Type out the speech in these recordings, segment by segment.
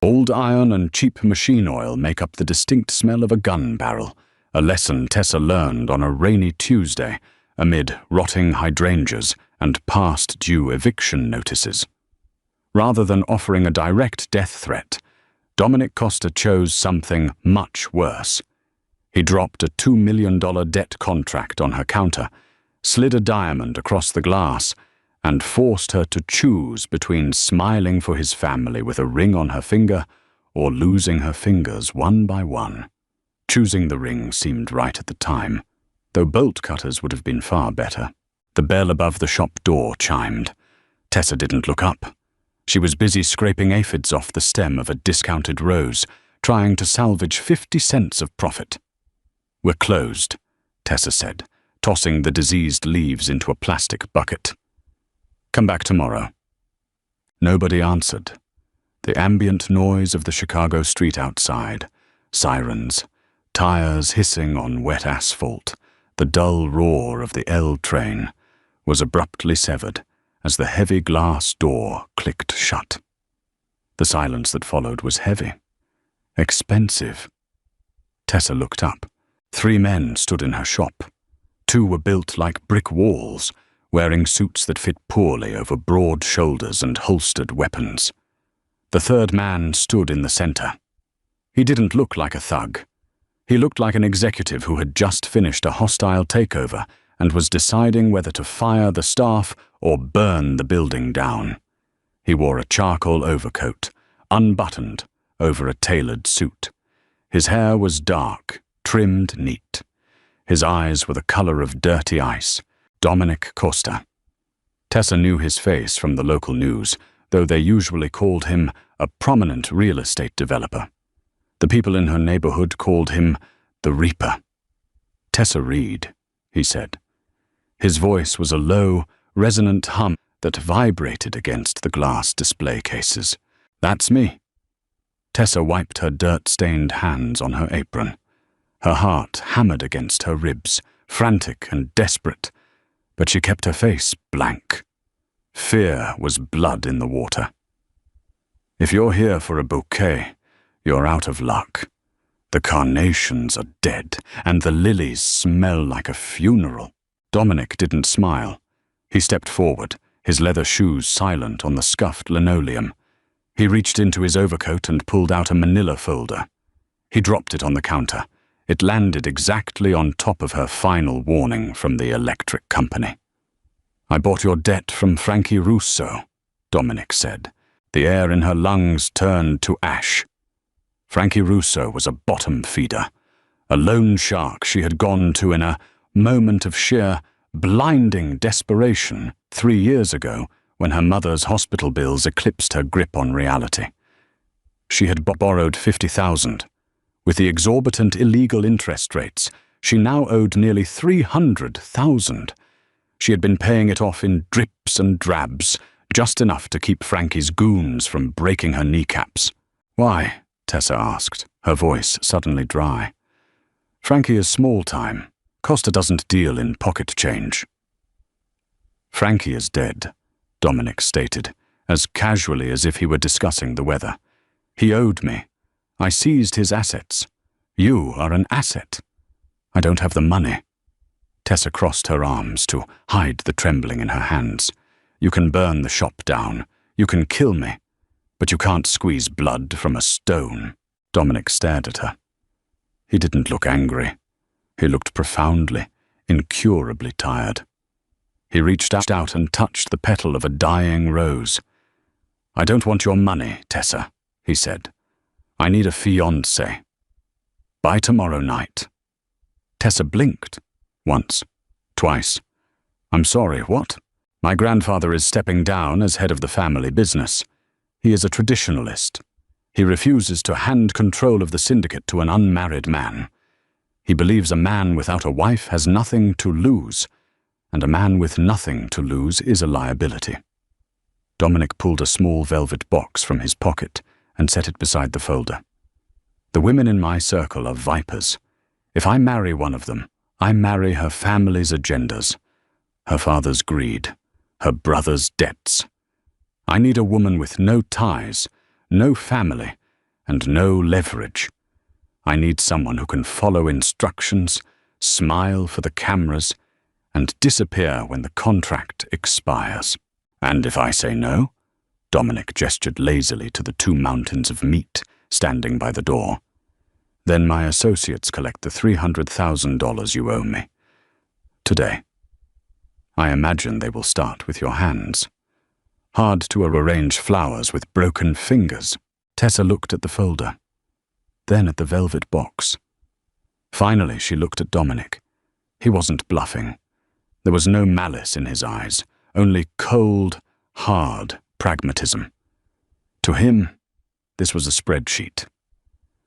Old iron and cheap machine oil make up the distinct smell of a gun barrel, a lesson Tessa learned on a rainy Tuesday amid rotting hydrangeas and past-due eviction notices. Rather than offering a direct death threat, Dominic Costa chose something much worse. He dropped a $2 million debt contract on her counter, slid a diamond across the glass, and forced her to choose between smiling for his family with a ring on her finger or losing her fingers one by one. Choosing the ring seemed right at the time, though bolt cutters would have been far better. The bell above the shop door chimed. Tessa didn't look up. She was busy scraping aphids off the stem of a discounted rose, trying to salvage 50 cents of profit. "We're closed," Tessa said, tossing the diseased leaves into a plastic bucket. "Come back tomorrow." Nobody answered. The ambient noise of the Chicago street outside, sirens, tires hissing on wet asphalt, the dull roar of the L train, was abruptly severed as the heavy glass door clicked shut. The silence that followed was heavy, expensive. Tessa looked up. 3 men stood in her shop. 2 were built like brick walls, wearing suits that fit poorly over broad shoulders and holstered weapons. The 3rd man stood in the center. He didn't look like a thug. He looked like an executive who had just finished a hostile takeover and was deciding whether to fire the staff or burn the building down. He wore a charcoal overcoat, unbuttoned, over a tailored suit. His hair was dark, trimmed neat. His eyes were the color of dirty ice. Dominic Costa. Tessa knew his face from the local news, though they usually called him a prominent real estate developer. The people in her neighborhood called him the Reaper. "Tessa Reed," he said. His voice was a low, resonant hum that vibrated against the glass display cases. "That's me." Tessa wiped her dirt-stained hands on her apron. Her heart hammered against her ribs, frantic and desperate, but she kept her face blank. Fear was blood in the water. "If you're here for a bouquet, you're out of luck. The carnations are dead, and the lilies smell like a funeral." Dominic didn't smile. He stepped forward, his leather shoes silent on the scuffed linoleum. He reached into his overcoat and pulled out a manila folder. He dropped it on the counter. It landed exactly on top of her final warning from the electric company. "I bought your debt from Frankie Russo," Dominic said. The air in her lungs turned to ash. Frankie Russo was a bottom feeder, a loan shark she had gone to in a moment of sheer, blinding desperation 3 years ago when her mother's hospital bills eclipsed her grip on reality. She had borrowed $50,000. With the exorbitant illegal interest rates, she now owed nearly $300,000. She had been paying it off in drips and drabs, just enough to keep Frankie's goons from breaking her kneecaps. "Why?" Tessa asked, her voice suddenly dry. "Frankie is small-time. Costa doesn't deal in pocket change." "Frankie is dead," Dominic stated, as casually as if he were discussing the weather. "He owed me. I seized his assets. You are an asset. I don't have the money." Tessa crossed her arms to hide the trembling in her hands. "You can burn the shop down. You can kill me. But you can't squeeze blood from a stone." Dominic stared at her. He didn't look angry. He looked profoundly, incurably tired. He reached out and touched the petal of a dying rose. "I don't want your money, Tessa," he said. "I need a fiancé. By tomorrow night." Tessa blinked. Once. Twice. "I'm sorry, what?" "My grandfather is stepping down as head of the family business. He is a traditionalist. He refuses to hand control of the syndicate to an unmarried man. He believes a man without a wife has nothing to lose, and a man with nothing to lose is a liability." Dominic pulled a small velvet box from his pocket and set it beside the folder. "The women in my circle are vipers. If I marry one of them, I marry her family's agendas, her father's greed, her brother's debts. I need a woman with no ties, no family, and no leverage. I need someone who can follow instructions, smile for the cameras, and disappear when the contract expires. And if I say no? Dominic gestured lazily to the 2 mountains of meat standing by the door. Then my associates collect the $300,000 you owe me. Today. I imagine they will start with your hands. Hard to arrange flowers with broken fingers. Tessa looked at the folder, then at the velvet box. Finally, she looked at Dominic. He wasn't bluffing. There was no malice in his eyes, only cold, hard pragmatism. To him, this was a spreadsheet.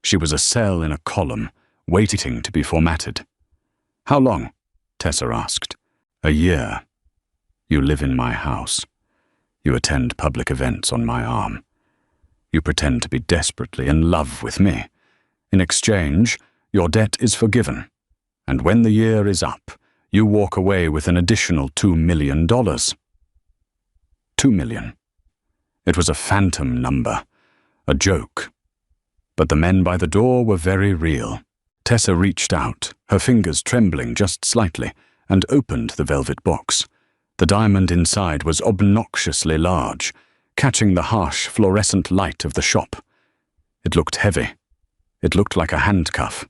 She was a cell in a column, waiting to be formatted. How long? Tessa asked. A year. You live in my house. You attend public events on my arm. You pretend to be desperately in love with me. In exchange, your debt is forgiven. And when the year is up, you walk away with an additional $2 million. $2 million. It was a phantom number, a joke. But the men by the door were very real. Tessa reached out, her fingers trembling just slightly, and opened the velvet box. The diamond inside was obnoxiously large, catching the harsh fluorescent light of the shop. It looked heavy. It looked like a handcuff.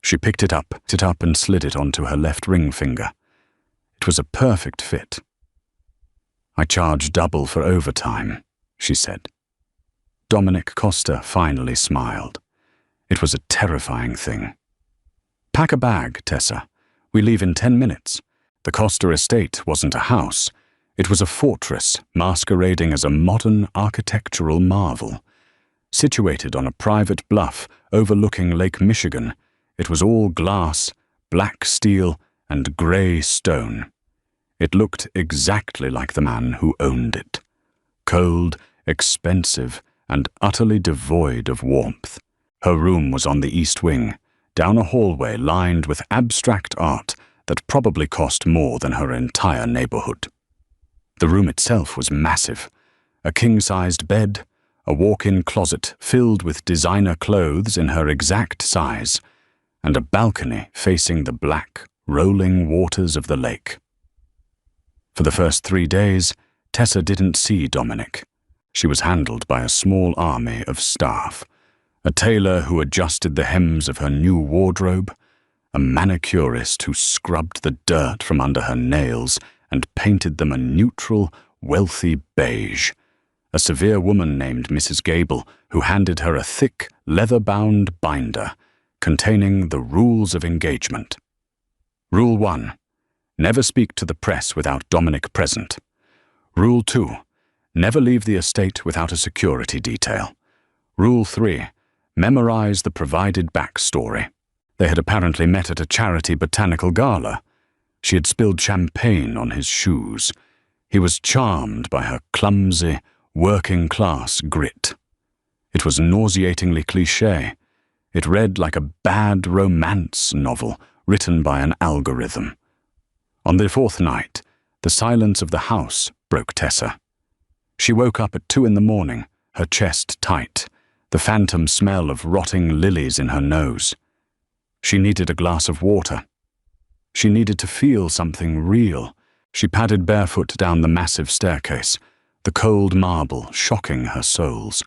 She picked it up and slid it onto her left ring finger. It was a perfect fit. I charge double for overtime, she said. Dominic Costa finally smiled. It was a terrifying thing. Pack a bag, Tessa. We leave in 10 minutes. The Costa estate wasn't a house. It was a fortress masquerading as a modern architectural marvel. Situated on a private bluff overlooking Lake Michigan, it was all glass, black steel, and grey stone. It looked exactly like the man who owned it. Cold, expensive, and utterly devoid of warmth. Her room was on the east wing, down a hallway lined with abstract art that probably cost more than her entire neighborhood. The room itself was massive. A king-sized bed, a walk-in closet filled with designer clothes in her exact size, and a balcony facing the black, rolling waters of the lake. For the first 3 days, Tessa didn't see Dominic. She was handled by a small army of staff, a tailor who adjusted the hems of her new wardrobe, a manicurist who scrubbed the dirt from under her nails and painted them a neutral, wealthy beige, a severe woman named Mrs. Gable who handed her a thick, leather-bound binder containing the rules of engagement. Rule 1. Never speak to the press without Dominic present. Rule 2. Never leave the estate without a security detail. Rule 3. Memorize the provided backstory. They had apparently met at a charity botanical gala. She had spilled champagne on his shoes. He was charmed by her clumsy, working-class grit. It was nauseatingly cliché. It read like a bad romance novel written by an algorithm. On the 4th night, the silence of the house broke Tessa. She woke up at 2 a.m, her chest tight, the phantom smell of rotting lilies in her nose. She needed a glass of water. She needed to feel something real. She padded barefoot down the massive staircase, the cold marble shocking her soles.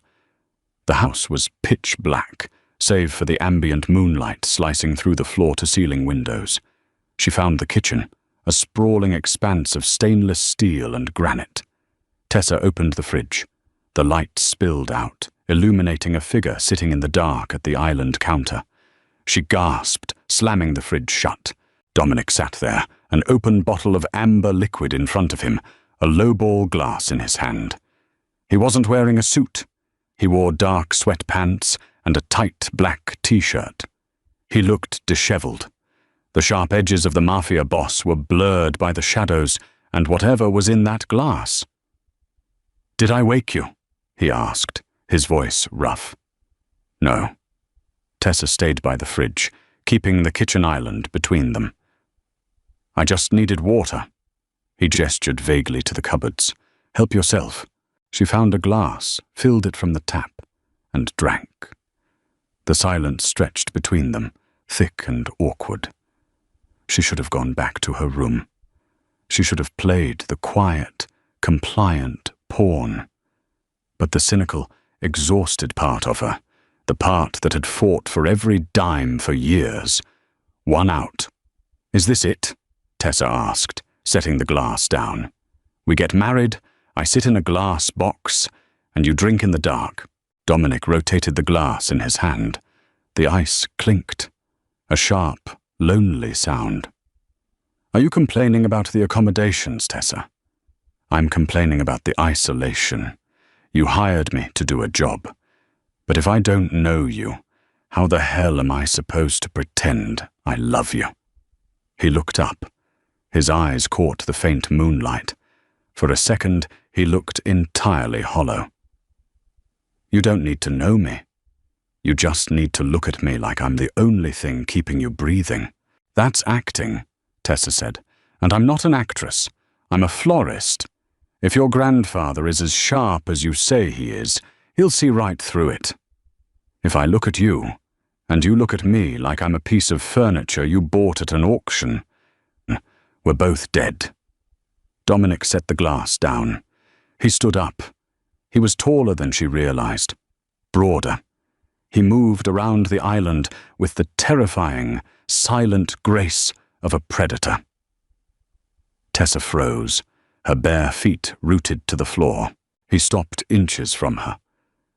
The house was pitch black, save for the ambient moonlight slicing through the floor-to-ceiling windows. She found the kitchen, a sprawling expanse of stainless steel and granite. Tessa opened the fridge. The light spilled out, illuminating a figure sitting in the dark at the island counter. She gasped, slamming the fridge shut. Dominic sat there, an open bottle of amber liquid in front of him, a lowball glass in his hand. He wasn't wearing a suit. He wore dark sweatpants and a tight black t-shirt. He looked disheveled. The sharp edges of the Mafia boss were blurred by the shadows and whatever was in that glass. "Did I wake you?" he asked, his voice rough. No. Tessa stayed by the fridge, keeping the kitchen island between them. "I just needed water." He gestured vaguely to the cupboards. "Help yourself." She found a glass, filled it from the tap, and drank. The silence stretched between them, thick and awkward. She should have gone back to her room. She should have played the quiet, compliant pawn. But the cynical, exhausted part of her, the part that had fought for every dime for years, won out. "Is this it?" Tessa asked, setting the glass down. "We get married, I sit in a glass box, and you drink in the dark." Dominic rotated the glass in his hand. The ice clinked, a sharp, lonely sound. "Are you complaining about the accommodations, Tessa?" "I'm complaining about the isolation. You hired me to do a job. But if I don't know you, how the hell am I supposed to pretend I love you?" He looked up. His eyes caught the faint moonlight. For a second, he looked entirely hollow. "You don't need to know me. You just need to look at me like I'm the only thing keeping you breathing." "That's acting," Tessa said. "And I'm not an actress. I'm a florist. If your grandfather is as sharp as you say he is, he'll see right through it. If I look at you, and you look at me like I'm a piece of furniture you bought at an auction, we're both dead." Dominic set the glass down. He stood up. He was taller than she realized, broader. He moved around the island with the terrifying, silent grace of a predator. Tessa froze, her bare feet rooted to the floor. He stopped inches from her.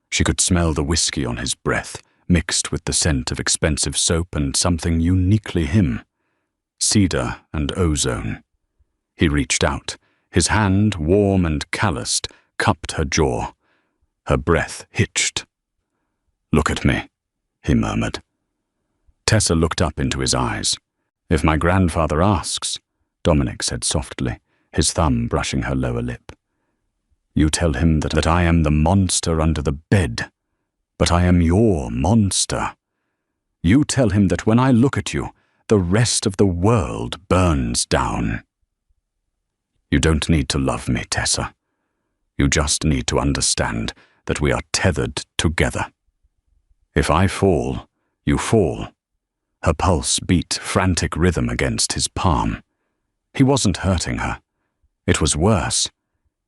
She could smell the whiskey on his breath, mixed with the scent of expensive soap and something uniquely him. Cedar and ozone. He reached out. His hand, warm and calloused, cupped her jaw. Her breath hitched. "Look at me," he murmured. Tessa looked up into his eyes. "If my grandfather asks," Dominic said softly, his thumb brushing her lower lip, "you tell him that I am the monster under the bed, but I am your monster. You tell him that when I look at you, the rest of the world burns down." "You don't need to love me, Tessa. You just need to understand that we are tethered together. If I fall, you fall." Her pulse beat frantic rhythm against his palm. He wasn't hurting her. It was worse.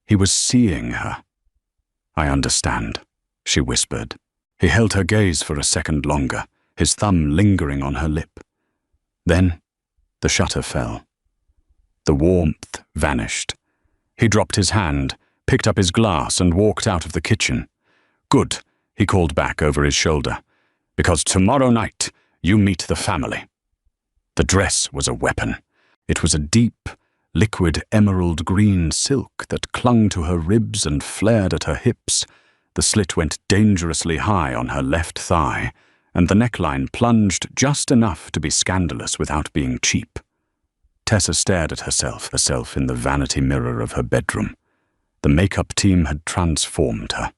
He was seeing her. "I understand," she whispered. He held her gaze for a second longer, his thumb lingering on her lip. Then the shutter fell. The warmth vanished. He dropped his hand, picked up his glass, and walked out of the kitchen. "Good," he called back over his shoulder, "because tomorrow night you meet the family." The dress was a weapon. It was a deep, liquid emerald green silk that clung to her ribs and flared at her hips. The slit went dangerously high on her left thigh, and the neckline plunged just enough to be scandalous without being cheap. Tessa stared at herself in the vanity mirror of her bedroom. The makeup team had transformed her.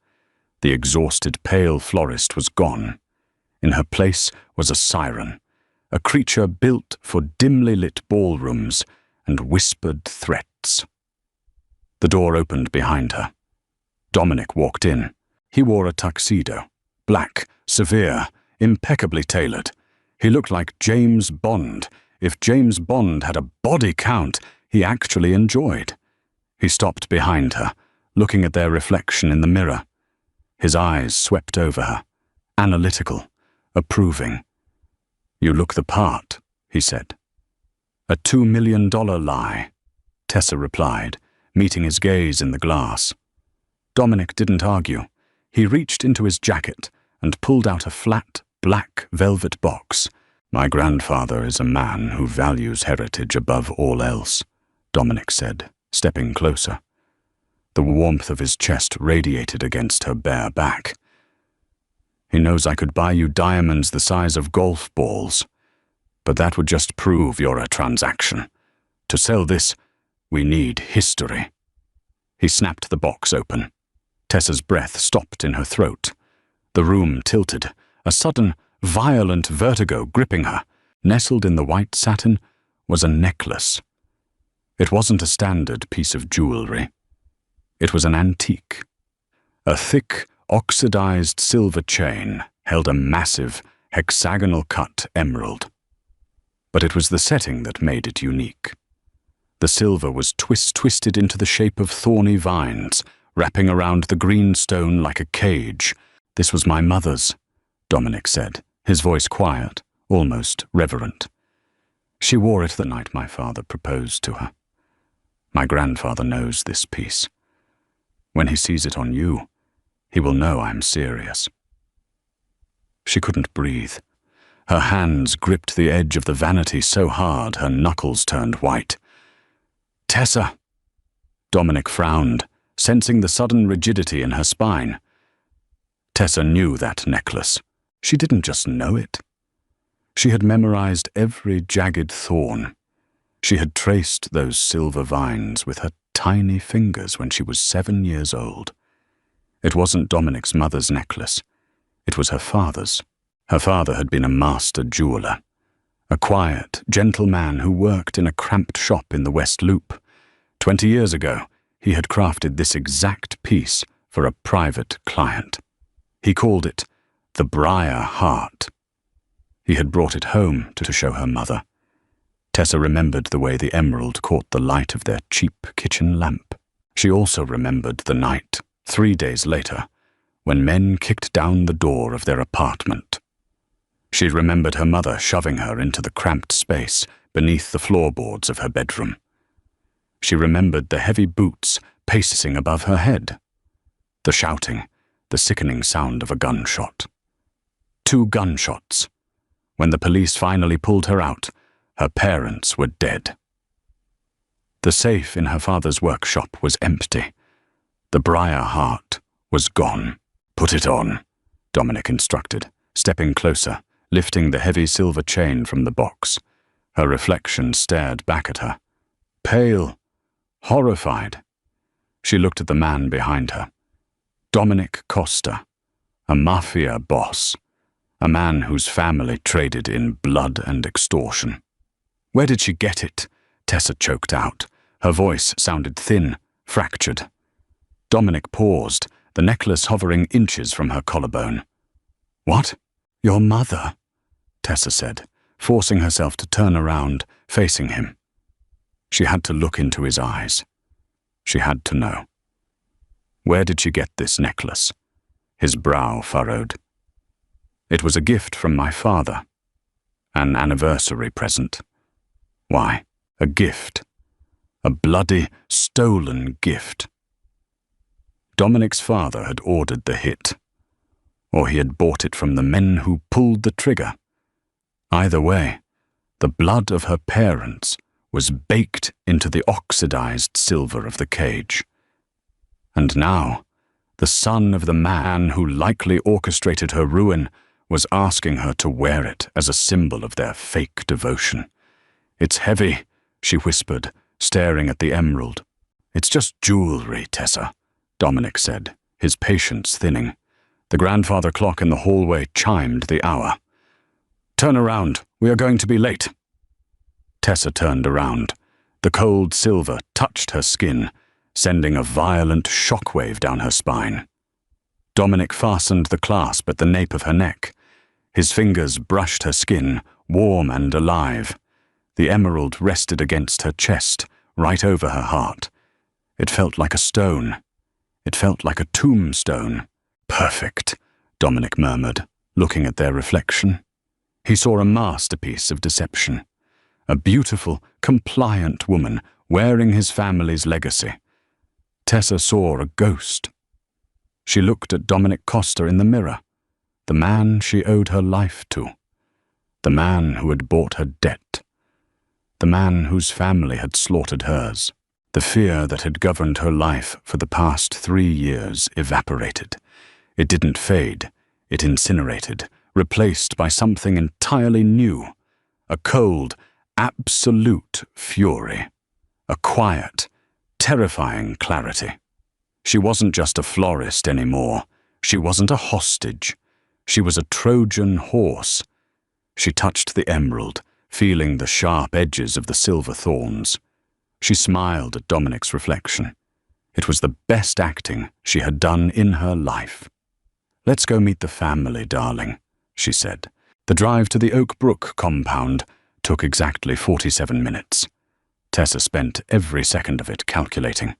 The exhausted pale florist was gone. In her place was a siren, a creature built for dimly lit ballrooms and whispered threats. The door opened behind her. Dominic walked in. He wore a tuxedo, black, severe, impeccably tailored. He looked like James Bond. If James Bond had a body count he actually enjoyed. He stopped behind her, looking at their reflection in the mirror. His eyes swept over her, analytical, approving. "You look the part," he said. "A $2 million lie," Tessa replied, meeting his gaze in the glass. Dominic didn't argue. He reached into his jacket and pulled out a flat, black velvet box. "My grandfather is a man who values heritage above all else," Dominic said, stepping closer. The warmth of his chest radiated against her bare back. "He knows I could buy you diamonds the size of golf balls, but that would just prove you're a transaction. To sell this, we need history." He snapped the box open. Tessa's breath stopped in her throat. The room tilted, a sudden, violent vertigo gripping her. Nestled in the white satin was a necklace. It wasn't a standard piece of jewelry. It was an antique. A thick, oxidized silver chain held a massive, hexagonal-cut emerald. But it was the setting that made it unique. The silver was twisted into the shape of thorny vines, wrapping around the green stone like a cage. "This was my mother's," Dominic said, his voice quiet, almost reverent. "She wore it the night my father proposed to her. My grandfather knows this piece. When he sees it on you, he will know I'm serious." She couldn't breathe. Her hands gripped the edge of the vanity so hard her knuckles turned white. "Tessa!" Dominic frowned, sensing the sudden rigidity in her spine. Tessa knew that necklace. She didn't just know it. She had memorized every jagged thorn. She had traced those silver vines with her tiny fingers when she was 7 years old. It wasn't Dominic's mother's necklace. It was her father's. Her father had been a master jeweler, a quiet, gentle man who worked in a cramped shop in the West Loop. 20 years ago, he had crafted this exact piece for a private client. He called it the Briar Heart. He had brought it home to show her mother. Tessa remembered the way the emerald caught the light of their cheap kitchen lamp. She also remembered the night, 3 days later, when men kicked down the door of their apartment. She remembered her mother shoving her into the cramped space beneath the floorboards of her bedroom. She remembered the heavy boots pacing above her head, the shouting, the sickening sound of a gunshot. 2 gunshots. When the police finally pulled her out, her parents were dead. The safe in her father's workshop was empty. The Briar Heart was gone. "Put it on," Dominic instructed, stepping closer, lifting the heavy silver chain from the box. Her reflection stared back at her, pale, horrified. She looked at the man behind her. Dominic Costa, a Mafia boss, a man whose family traded in blood and extortion. "Where did she get it?" Tessa choked out. Her voice sounded thin, fractured. Dominic paused, the necklace hovering inches from her collarbone. "What? Your mother?" Tessa said, forcing herself to turn around, facing him. She had to look into his eyes. She had to know. "Where did she get this necklace?" His brow furrowed. "It was a gift from my father. An anniversary present." Why, a gift. A bloody, stolen gift. Dominic's father had ordered the hit, or he had bought it from the men who pulled the trigger. Either way, the blood of her parents was baked into the oxidized silver of the cage. And now, the son of the man who likely orchestrated her ruin was asking her to wear it as a symbol of their fake devotion. "It's heavy," she whispered, staring at the emerald. "It's just jewelry, Tessa," Dominic said, his patience thinning. The grandfather clock in the hallway chimed the hour. "Turn around, we are going to be late." Tessa turned around. The cold silver touched her skin, sending a violent shockwave down her spine. Dominic fastened the clasp at the nape of her neck. His fingers brushed her skin, warm and alive. The emerald rested against her chest, right over her heart. It felt like a stone. It felt like a tombstone. "Perfect," Dominic murmured, looking at their reflection. He saw a masterpiece of deception. A beautiful, compliant woman wearing his family's legacy. Tessa saw a ghost. She looked at Dominic Costa in the mirror, the man she owed her life to, the man who had bought her debt, the man whose family had slaughtered hers. The fear that had governed her life for the past 3 years evaporated. It didn't fade, it incinerated, replaced by something entirely new, a cold, absolute fury, a quiet, terrifying clarity. She wasn't just a florist anymore. She wasn't a hostage. She was a Trojan horse. She touched the emerald, feeling the sharp edges of the silver thorns. She smiled at Dominic's reflection. It was the best acting she had done in her life. "Let's go meet the family, darling," she said. The drive to the Oak Brook compound took exactly 47 minutes. Tessa spent every second of it calculating.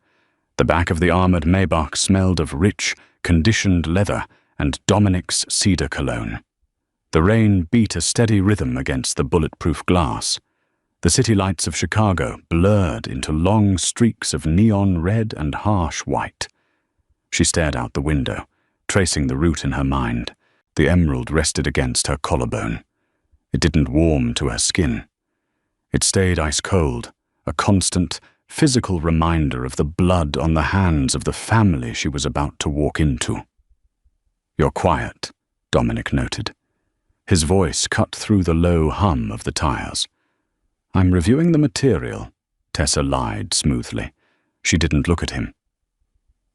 The back of the armored Maybach smelled of rich, conditioned leather and Dominic's cedar cologne. The rain beat a steady rhythm against the bulletproof glass. The city lights of Chicago blurred into long streaks of neon red and harsh white. She stared out the window, tracing the route in her mind. The emerald rested against her collarbone. It didn't warm to her skin. It stayed ice-cold, a constant, physical reminder of the blood on the hands of the family she was about to walk into. "You're quiet," Dominic noted. His voice cut through the low hum of the tires. "I'm reviewing the material," Tessa lied smoothly. She didn't look at him.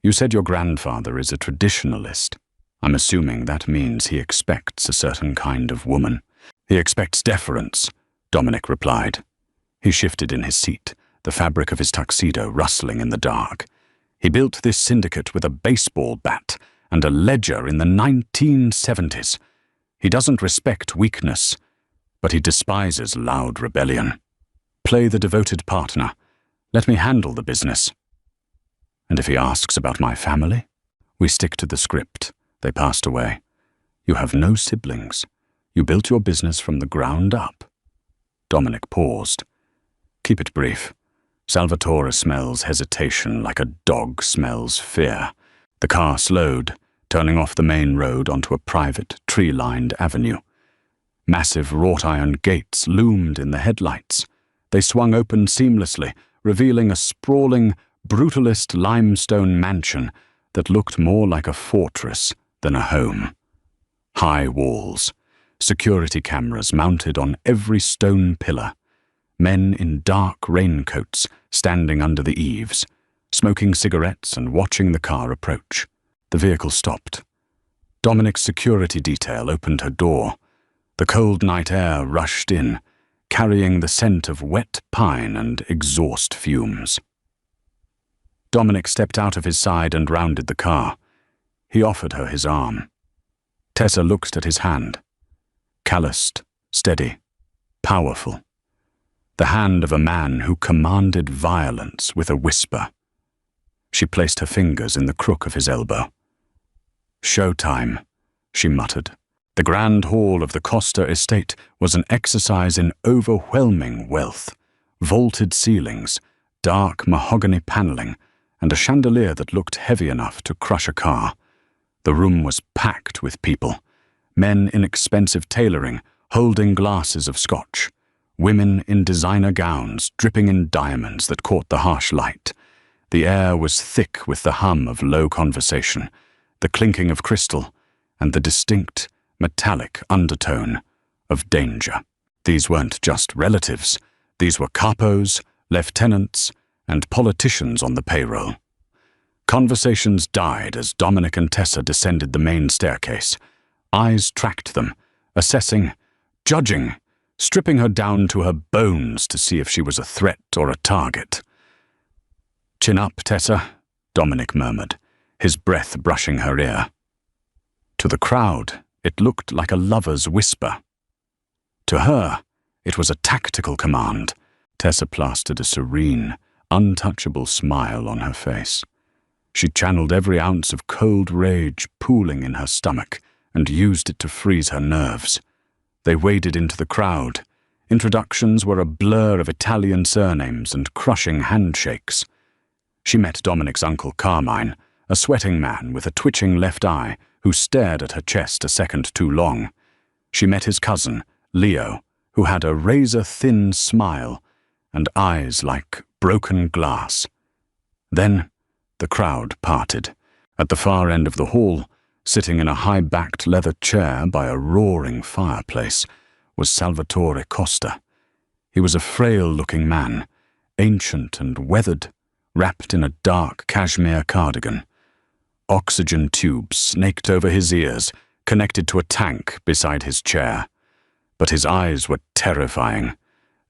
"You said your grandfather is a traditionalist. I'm assuming that means he expects a certain kind of woman." "He expects deference," Dominic replied. He shifted in his seat, the fabric of his tuxedo rustling in the dark. "He built this syndicate with a baseball bat and a ledger in the 1970s. He doesn't respect weakness, but he despises loud rebellion. Play the devoted partner. Let me handle the business." "And if he asks about my family?" "We stick to the script. They passed away. You have no siblings. You built your business from the ground up." Dominic paused. "Keep it brief. Salvatore smells hesitation like a dog smells fear." The car slowed, turning off the main road onto a private, tree-lined avenue. Massive wrought-iron gates loomed in the headlights. They swung open seamlessly, revealing a sprawling, brutalist limestone mansion that looked more like a fortress than a home. High walls, security cameras mounted on every stone pillar, men in dark raincoats standing under the eaves, smoking cigarettes and watching the car approach. The vehicle stopped. Dominic's security detail opened her door. The cold night air rushed in, carrying the scent of wet pine and exhaust fumes. Dominic stepped out of his side and rounded the car. He offered her his arm. Tessa looked at his hand. Calloused, steady, powerful. The hand of a man who commanded violence with a whisper. She placed her fingers in the crook of his elbow. "Showtime," she muttered. The grand hall of the Costa estate was an exercise in overwhelming wealth. Vaulted ceilings, dark mahogany paneling, and a chandelier that looked heavy enough to crush a car. The room was packed with people. Men in expensive tailoring, holding glasses of scotch. Women in designer gowns, dripping in diamonds that caught the harsh light. The air was thick with the hum of low conversation, the clinking of crystal, and the distinct, metallic undertone of danger. These weren't just relatives. These were capos, lieutenants, and politicians on the payroll. Conversations died as Dominic and Tessa descended the main staircase. Eyes tracked them, assessing, judging, stripping her down to her bones to see if she was a threat or a target. "Chin up, Tessa," Dominic murmured, his breath brushing her ear. To the crowd, it looked like a lover's whisper. To her, it was a tactical command. Tessa plastered a serene, untouchable smile on her face. She channeled every ounce of cold rage pooling in her stomach and used it to freeze her nerves. They waded into the crowd. Introductions were a blur of Italian surnames and crushing handshakes. She met Dominic's uncle Carmine, a sweating man with a twitching left eye who stared at her chest a second too long. She met his cousin, Leo, who had a razor-thin smile and eyes like broken glass. Then the crowd parted. At the far end of the hall, sitting in a high-backed leather chair by a roaring fireplace, was Salvatore Costa. He was a frail-looking man, ancient and weathered, wrapped in a dark cashmere cardigan. Oxygen tubes snaked over his ears, connected to a tank beside his chair. But his eyes were terrifying.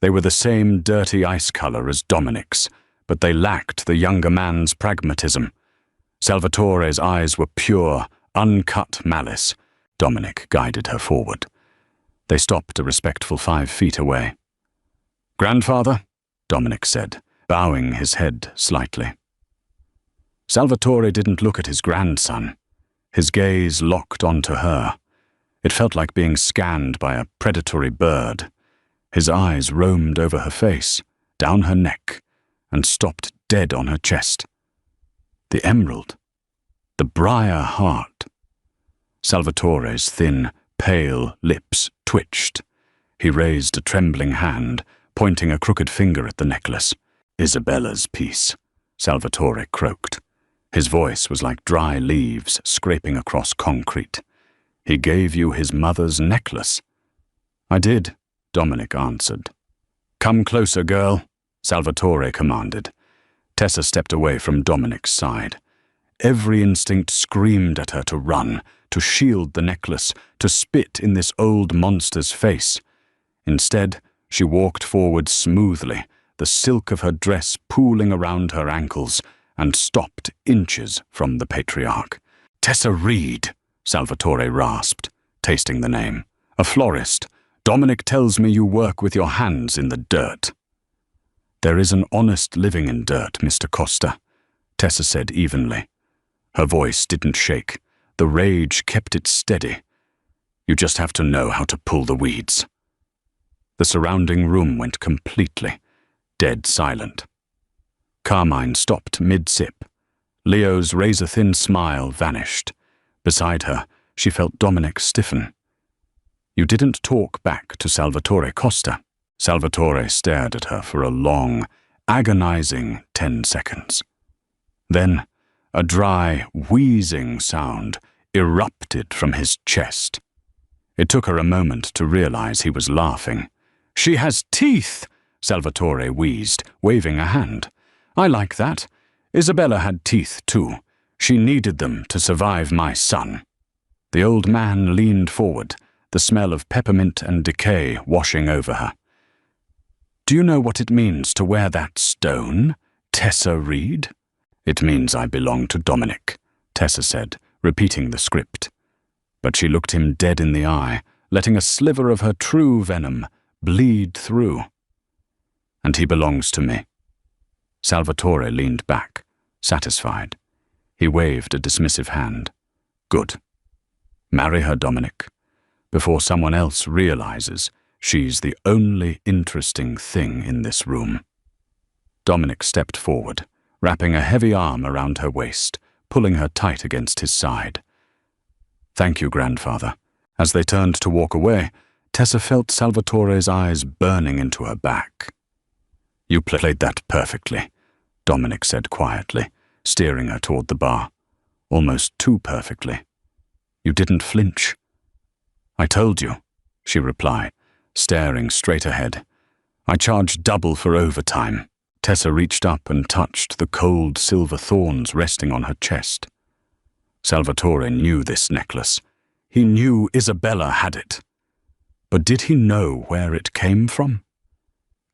They were the same dirty ice color as Dominic's, but they lacked the younger man's pragmatism. Salvatore's eyes were pure, uncut malice. Dominic guided her forward. They stopped a respectful 5 feet away. "Grandfather," Dominic said, bowing his head slightly. Salvatore didn't look at his grandson. His gaze locked onto her. It felt like being scanned by a predatory bird. His eyes roamed over her face, down her neck, and stopped dead on her chest. The emerald. The briar heart. Salvatore's thin, pale lips twitched. He raised a trembling hand, pointing a crooked finger at the necklace. "Isabella's piece," Salvatore croaked. His voice was like dry leaves scraping across concrete. "He gave you his mother's necklace." "I did," Dominic answered. "Come closer, girl," Salvatore commanded. Tessa stepped away from Dominic's side. Every instinct screamed at her to run, to shield the necklace, to spit in this old monster's face. Instead, she walked forward smoothly, the silk of her dress pooling around her ankles, and stopped inches from the patriarch. "Tessa Reed," Salvatore rasped, tasting the name. "A florist. Dominic tells me you work with your hands in the dirt." "There is an honest living in dirt, Mr. Costa," Tessa said evenly. Her voice didn't shake. The rage kept it steady. "You just have to know how to pull the weeds." The surrounding room went completely, dead silent. Carmine stopped mid-sip. Leo's razor-thin smile vanished. Beside her, she felt Dominic stiffen. "You didn't talk back to Salvatore Costa." Salvatore stared at her for a long, agonizing 10 seconds. Then, a dry, wheezing sound erupted from his chest. It took her a moment to realize he was laughing. "She has teeth!" Salvatore wheezed, waving a hand. "I like that. Isabella had teeth, too. She needed them to survive my son." The old man leaned forward, the smell of peppermint and decay washing over her. "Do you know what it means to wear that stone, Tessa Reed?" "It means I belong to Dominic," Tessa said, repeating the script. But she looked him dead in the eye, letting a sliver of her true venom bleed through. "And he belongs to me." Salvatore leaned back, satisfied. He waved a dismissive hand. "Good. Marry her, Dominic, before someone else realizes she's the only interesting thing in this room." Dominic stepped forward, wrapping a heavy arm around her waist, pulling her tight against his side. "Thank you, grandfather." As they turned to walk away, Tessa felt Salvatore's eyes burning into her back. "You played that perfectly," Dominic said quietly, steering her toward the bar. "Almost too perfectly. You didn't flinch." "I told you," she replied, staring straight ahead. "I charged double for overtime." Tessa reached up and touched the cold silver thorns resting on her chest. Salvatore knew this necklace. He knew Isabella had it. But did he know where it came from?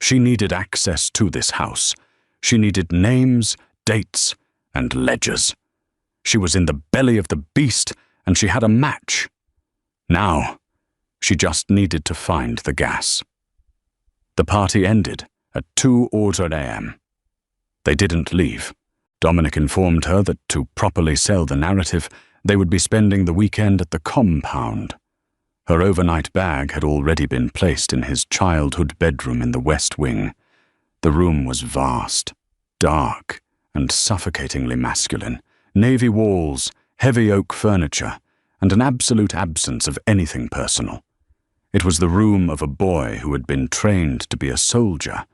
She needed access to this house. She needed names, dates, and ledgers. She was in the belly of the beast, and she had a match. Now, she just needed to find the gas. The party ended at 2:00 a.m. They didn't leave. Dominic informed her that to properly sell the narrative, they would be spending the weekend at the compound. Her overnight bag had already been placed in his childhood bedroom in the West Wing. The room was vast, dark, and suffocatingly masculine. Navy walls, heavy oak furniture, and an absolute absence of anything personal. It was the room of a boy who had been trained to be a soldier,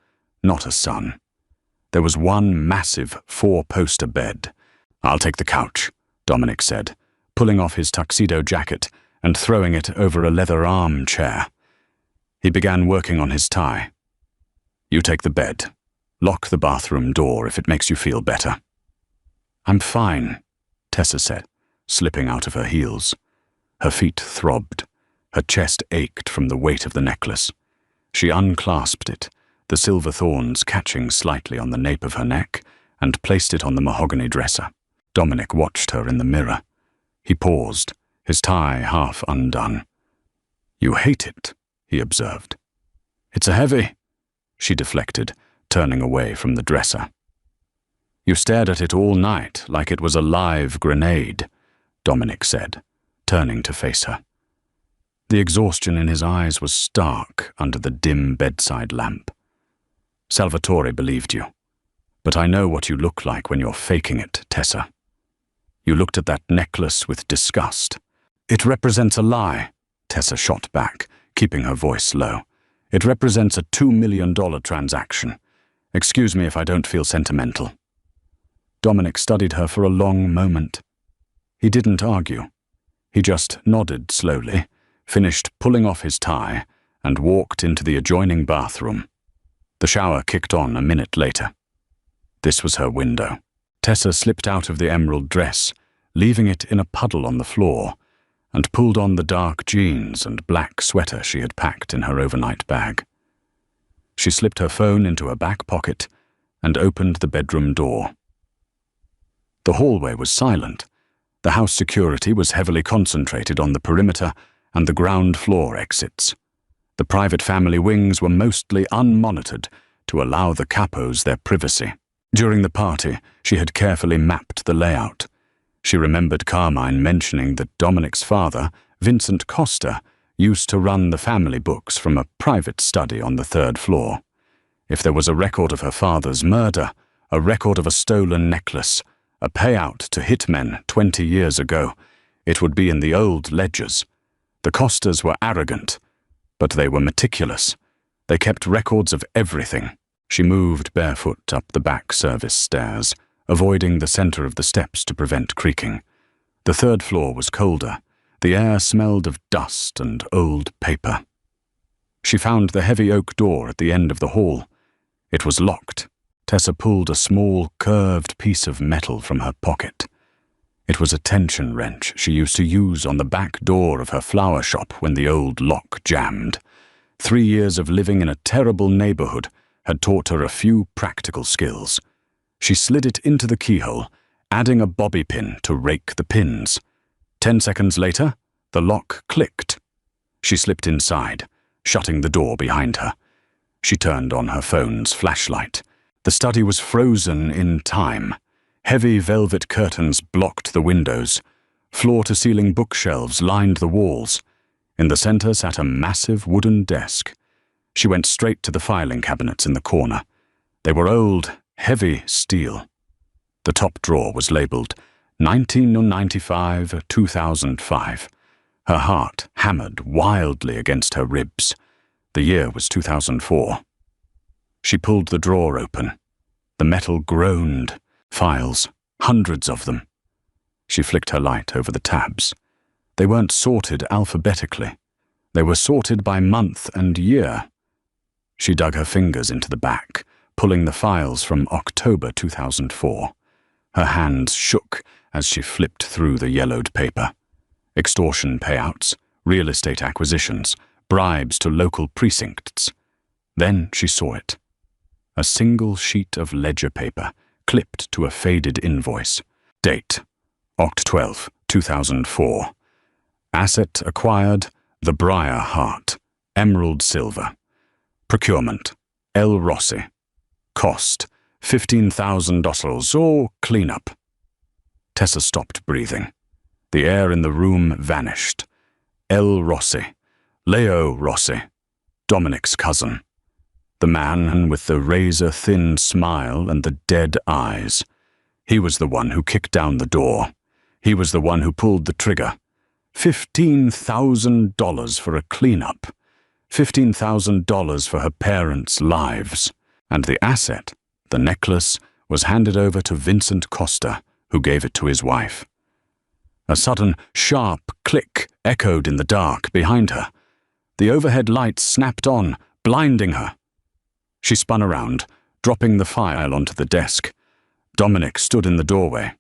not a son. There was one massive 4-poster bed. "I'll take the couch," Dominic said, pulling off his tuxedo jacket and throwing it over a leather armchair. He began working on his tie. "You take the bed. Lock the bathroom door if it makes you feel better." "I'm fine," Tessa said, slipping out of her heels. Her feet throbbed. Her chest ached from the weight of the necklace. She unclasped it, the silver thorns catching slightly on the nape of her neck, and placed it on the mahogany dresser. Dominic watched her in the mirror. He paused, his tie half undone. "You hate it," he observed. "It's a heavy," she deflected, turning away from the dresser. "You stared at it all night like it was a live grenade," Dominic said, turning to face her. The exhaustion in his eyes was stark under the dim bedside lamp. "Salvatore believed you. But I know what you look like when you're faking it, Tessa. You looked at that necklace with disgust." "It represents a lie," Tessa shot back, keeping her voice low. "It represents a $2 million transaction. Excuse me if I don't feel sentimental." Dominic studied her for a long moment. He didn't argue. He just nodded slowly, finished pulling off his tie, and walked into the adjoining bathroom. The shower kicked on a minute later. This was her window. Tessa slipped out of the emerald dress, leaving it in a puddle on the floor, and pulled on the dark jeans and black sweater she had packed in her overnight bag. She slipped her phone into her back pocket and opened the bedroom door. The hallway was silent. The house security was heavily concentrated on the perimeter and the ground floor exits. The private family wings were mostly unmonitored to allow the capos their privacy. During the party, she had carefully mapped the layout. She remembered Carmine mentioning that Dominic's father, Vincent Costa, used to run the family books from a private study on the 3rd floor. If there was a record of her father's murder, a record of a stolen necklace, a payout to hitmen 20 years ago, it would be in the old ledgers. The Costas were arrogant, but they were meticulous. They kept records of everything. She moved barefoot up the back service stairs, avoiding the center of the steps to prevent creaking. The 3rd floor was colder. The air smelled of dust and old paper. She found the heavy oak door at the end of the hall. It was locked. Tessa pulled a small, curved piece of metal from her pocket. It was a tension wrench she used to use on the back door of her flower shop when the old lock jammed. 3 years of living in a terrible neighborhood had taught her a few practical skills. She slid it into the keyhole, adding a bobby pin to rake the pins. 10 seconds later, the lock clicked. She slipped inside, shutting the door behind her. She turned on her phone's flashlight. The study was frozen in time. Heavy velvet curtains blocked the windows. Floor-to-ceiling bookshelves lined the walls. In the center sat a massive wooden desk. She went straight to the filing cabinets in the corner. They were old, heavy steel. The top drawer was labeled 1995-2005. Her heart hammered wildly against her ribs. The year was 2004. She pulled the drawer open. The metal groaned. Files, hundreds of them. She flicked her light over the tabs. They weren't sorted alphabetically. They were sorted by month and year. She dug her fingers into the back, pulling the files from October 2004. Her hands shook as she flipped through the yellowed paper. Extortion payouts, real estate acquisitions, bribes to local precincts. Then she saw it. A single sheet of ledger paper, clipped to a faded invoice. Date, Oct 12, 2004. Asset acquired, the Briar Heart, emerald silver. Procurement, El Rossi. Cost, $15,000 or cleanup. Tessa stopped breathing. The air in the room vanished. El Rossi, Leo Rossi, Dominic's cousin. The man with the razor-thin smile and the dead eyes. He was the one who kicked down the door. He was the one who pulled the trigger. $15,000 for a cleanup. $15,000 for her parents' lives. And the asset, the necklace, was handed over to Vincent Costa, who gave it to his wife. A sudden, sharp click echoed in the dark behind her. The overhead lights snapped on, blinding her. She spun around, dropping the file onto the desk. Dominic stood in the doorway.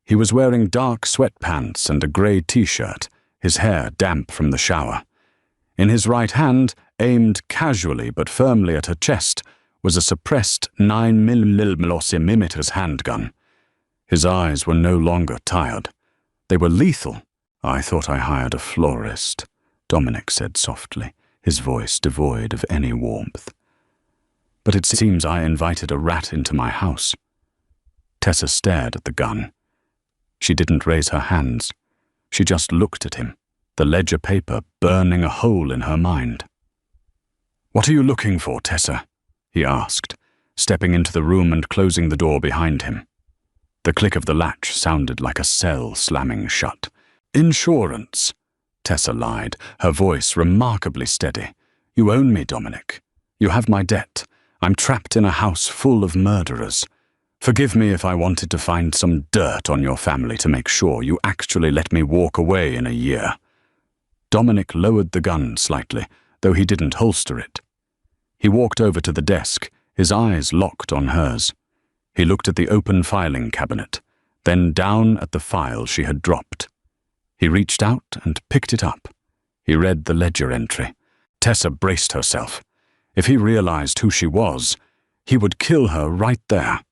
He was wearing dark sweatpants and a grey t-shirt, his hair damp from the shower. In his right hand, aimed casually but firmly at her chest, was a suppressed 9mm handgun. His eyes were no longer tired. They were lethal. "I thought I hired a florist," Dominic said softly, his voice devoid of any warmth. "But it seems I invited a rat into my house." Tessa stared at the gun. She didn't raise her hands. She just looked at him, the ledger paper burning a hole in her mind. "What are you looking for, Tessa?" he asked, stepping into the room and closing the door behind him. The click of the latch sounded like a cell slamming shut. "Insurance," Tessa lied, her voice remarkably steady. "You own me, Dominic. You have my debt. I'm trapped in a house full of murderers. Forgive me if I wanted to find some dirt on your family to make sure you actually let me walk away in a year." Dominic lowered the gun slightly, though he didn't holster it. He walked over to the desk, his eyes locked on hers. He looked at the open filing cabinet, then down at the file she had dropped. He reached out and picked it up. He read the ledger entry. Tessa braced herself. If he realized who she was, he would kill her right there.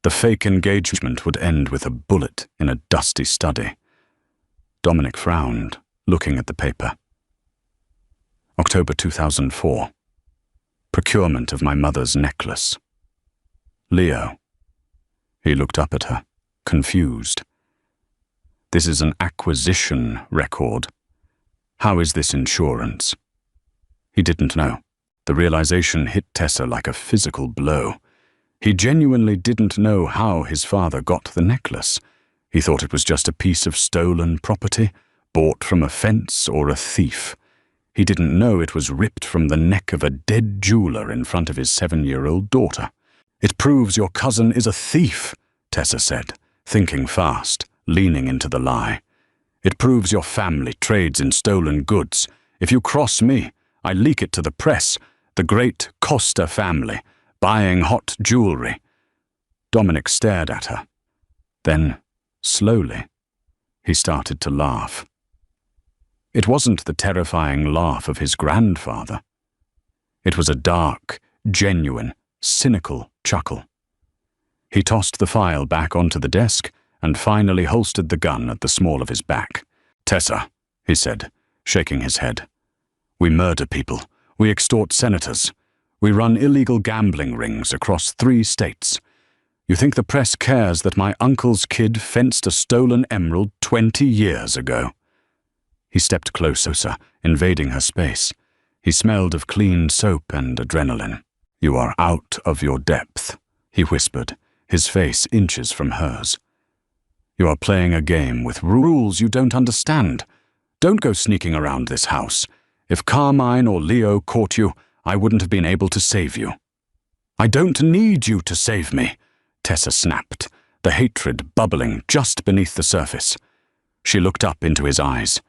The fake engagement would end with a bullet in a dusty study. Dominic frowned, looking at the paper. October 2004. Procurement of my mother's necklace. Leo. He looked up at her, confused. This is an acquisition record. How is this insurance? He didn't know. The realization hit Tessa like a physical blow. He genuinely didn't know how his father got the necklace. He thought it was just a piece of stolen property, bought from a fence or a thief. He didn't know it was ripped from the neck of a dead jeweler in front of his 7-year-old daughter. "It proves your cousin is a thief," Tessa said, thinking fast, leaning into the lie. "It proves your family trades in stolen goods. If you cross me, I leak it to the press. The great Costa family, buying hot jewelry." Dominic stared at her. Then, slowly, he started to laugh. It wasn't the terrifying laugh of his grandfather. It was a dark, genuine, cynical chuckle. He tossed the file back onto the desk and finally holstered the gun at the small of his back. "Tessa," he said, shaking his head. "We murder people. We extort senators. We run illegal gambling rings across 3 states. You think the press cares that my uncle's kid fenced a stolen emerald 20 years ago?" He stepped closer, invading her space. He smelled of clean soap and adrenaline. "You are out of your depth," he whispered, his face inches from hers. "You are playing a game with rules you don't understand. Don't go sneaking around this house. If Carmine or Leo caught you, I wouldn't have been able to save you." "I don't need you to save me," Tessa snapped, the hatred bubbling just beneath the surface. She looked up into his eyes.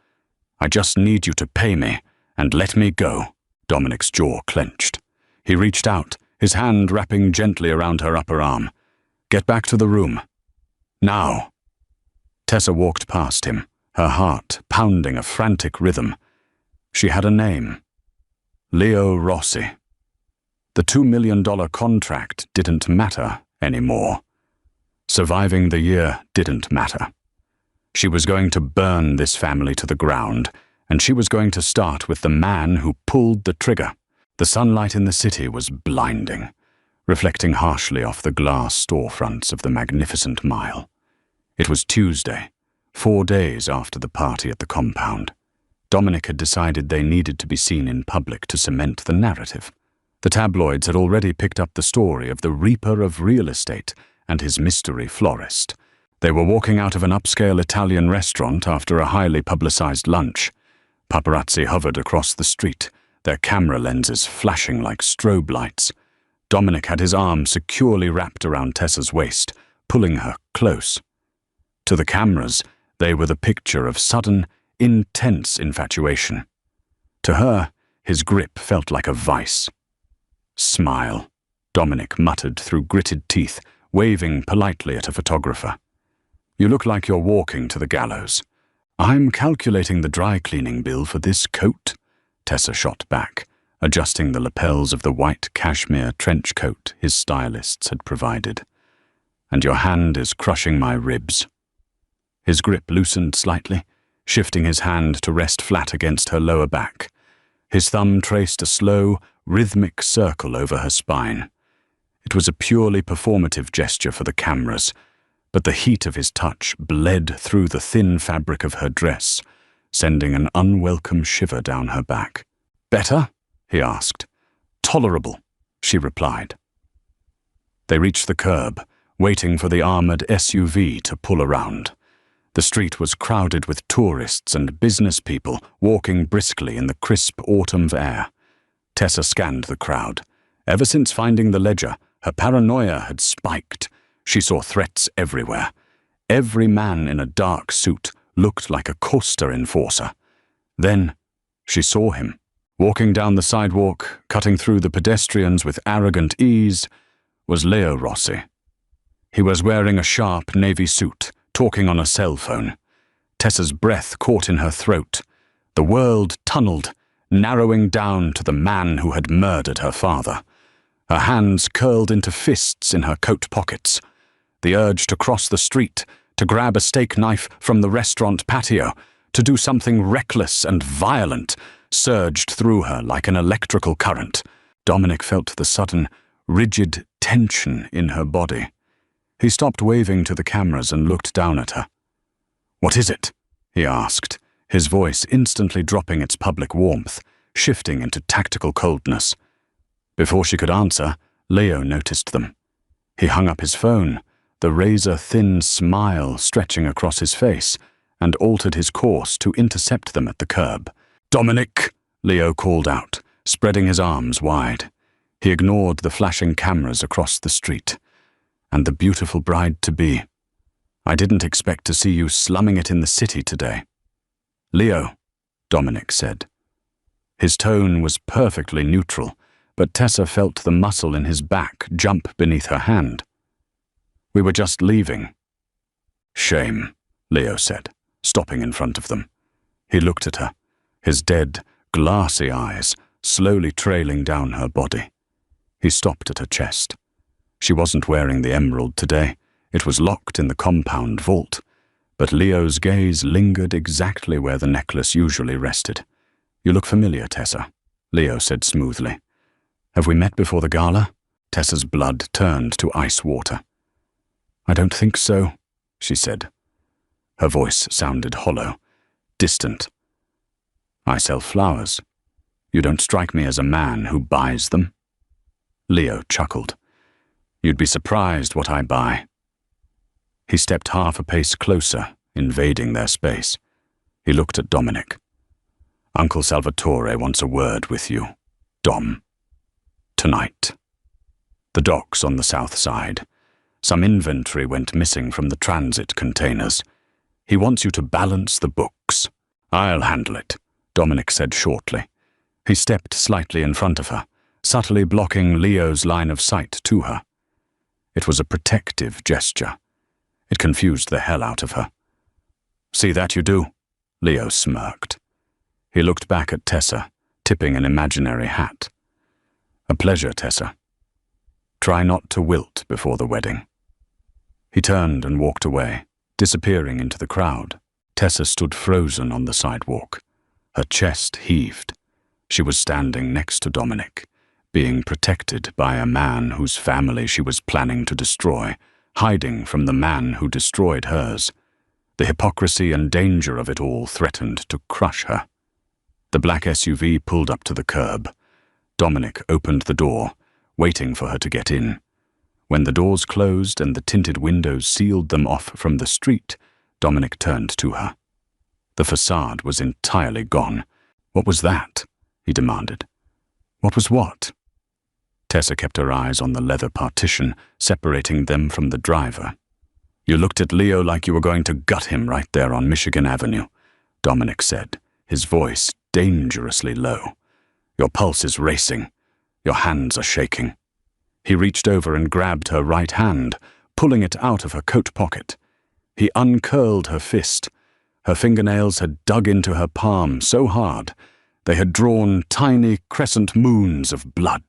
"I just need you to pay me and let me go." Dominic's jaw clenched. He reached out, his hand wrapping gently around her upper arm. "Get back to the room. Now." Tessa walked past him, her heart pounding a frantic rhythm. She had a name. Leo Rossi. The $2 million contract didn't matter anymore. Surviving the year didn't matter. She was going to burn this family to the ground, and she was going to start with the man who pulled the trigger. The sunlight in the city was blinding, reflecting harshly off the glass storefronts of the magnificent mile. It was Tuesday, 4 days after the party at the compound. Dominic had decided they needed to be seen in public to cement the narrative. The tabloids had already picked up the story of the reaper of real estate and his mystery florist. They were walking out of an upscale Italian restaurant after a highly publicized lunch. Paparazzi hovered across the street, their camera lenses flashing like strobe lights. Dominic had his arm securely wrapped around Tessa's waist, pulling her close. To the cameras, they were the picture of sudden, intense infatuation. To her, his grip felt like a vice. "Smile," Dominic muttered through gritted teeth, waving politely at a photographer. "You look like you're walking to the gallows." "I'm calculating the dry cleaning bill for this coat," Tessa shot back, adjusting the lapels of the white cashmere trench coat his stylists had provided. "And your hand is crushing my ribs." His grip loosened slightly, shifting his hand to rest flat against her lower back. His thumb traced a slow, rhythmic circle over her spine. It was a purely performative gesture for the cameras, but the heat of his touch bled through the thin fabric of her dress, sending an unwelcome shiver down her back. "Better?" he asked. "Tolerable," she replied. They reached the curb, waiting for the armored SUV to pull around. The street was crowded with tourists and business people walking briskly in the crisp autumn air. Tessa scanned the crowd. Ever since finding the ledger, her paranoia had spiked. She saw threats everywhere. Every man in a dark suit looked like a coaster enforcer. Then she saw him. Walking down the sidewalk, cutting through the pedestrians with arrogant ease, was Leo Rossi. He was wearing a sharp navy suit, talking on a cell phone. Tessa's breath caught in her throat. The world tunneled, narrowing down to the man who had murdered her father. Her hands curled into fists in her coat pockets. The urge to cross the street, to grab a steak knife from the restaurant patio, to do something reckless and violent, surged through her like an electrical current. Dominic felt the sudden, rigid tension in her body. He stopped waving to the cameras and looked down at her. "What is it?" he asked, his voice instantly dropping its public warmth, shifting into tactical coldness. Before she could answer, Leo noticed them. He hung up his phone, the razor-thin smile stretching across his face, and altered his course to intercept them at the curb. "Dominic!" Leo called out, spreading his arms wide. He ignored the flashing cameras across the street. "And the beautiful bride-to-be. I didn't expect to see you slumming it in the city today." "Leo," Dominic said. His tone was perfectly neutral, but Tessa felt the muscle in his back jump beneath her hand. "We were just leaving." "Shame," Leo said, stopping in front of them. He looked at her, his dead, glassy eyes slowly trailing down her body. He stopped at her chest. She wasn't wearing the emerald today. It was locked in the compound vault, but Leo's gaze lingered exactly where the necklace usually rested. "You look familiar, Tessa," Leo said smoothly. "Have we met before the gala?" Tessa's blood turned to ice water. "I don't think so," she said. Her voice sounded hollow, distant. "I sell flowers. You don't strike me as a man who buys them." Leo chuckled. "You'd be surprised what I buy." He stepped half a pace closer, invading their space. He looked at Dominic. "Uncle Salvatore wants a word with you, Dom. Tonight." The docks on the south side. Some inventory went missing from the transit containers. "He wants you to balance the books." "I'll handle it," Dominic said shortly. He stepped slightly in front of her, subtly blocking Leo's line of sight to her. It was a protective gesture. It confused the hell out of her. "See that you do?" Leo smirked. He looked back at Tessa, tipping an imaginary hat. "A pleasure, Tessa. Try not to wilt before the wedding." He turned and walked away, disappearing into the crowd. Tessa stood frozen on the sidewalk. Her chest heaved. She was standing next to Dominic, being protected by a man whose family she was planning to destroy, hiding from the man who destroyed hers. The hypocrisy and danger of it all threatened to crush her. The black SUV pulled up to the curb. Dominic opened the door, waiting for her to get in. When the doors closed and the tinted windows sealed them off from the street, Dominic turned to her. The facade was entirely gone. "What was that?" he demanded. "What was what?" Tessa kept her eyes on the leather partition, separating them from the driver. "You looked at Leo like you were going to gut him right there on Michigan Avenue," Dominic said, his voice dangerously low. "Your pulse is racing. Your hands are shaking." He reached over and grabbed her right hand, pulling it out of her coat pocket. He uncurled her fist. Her fingernails had dug into her palm so hard, they had drawn tiny crescent moons of blood.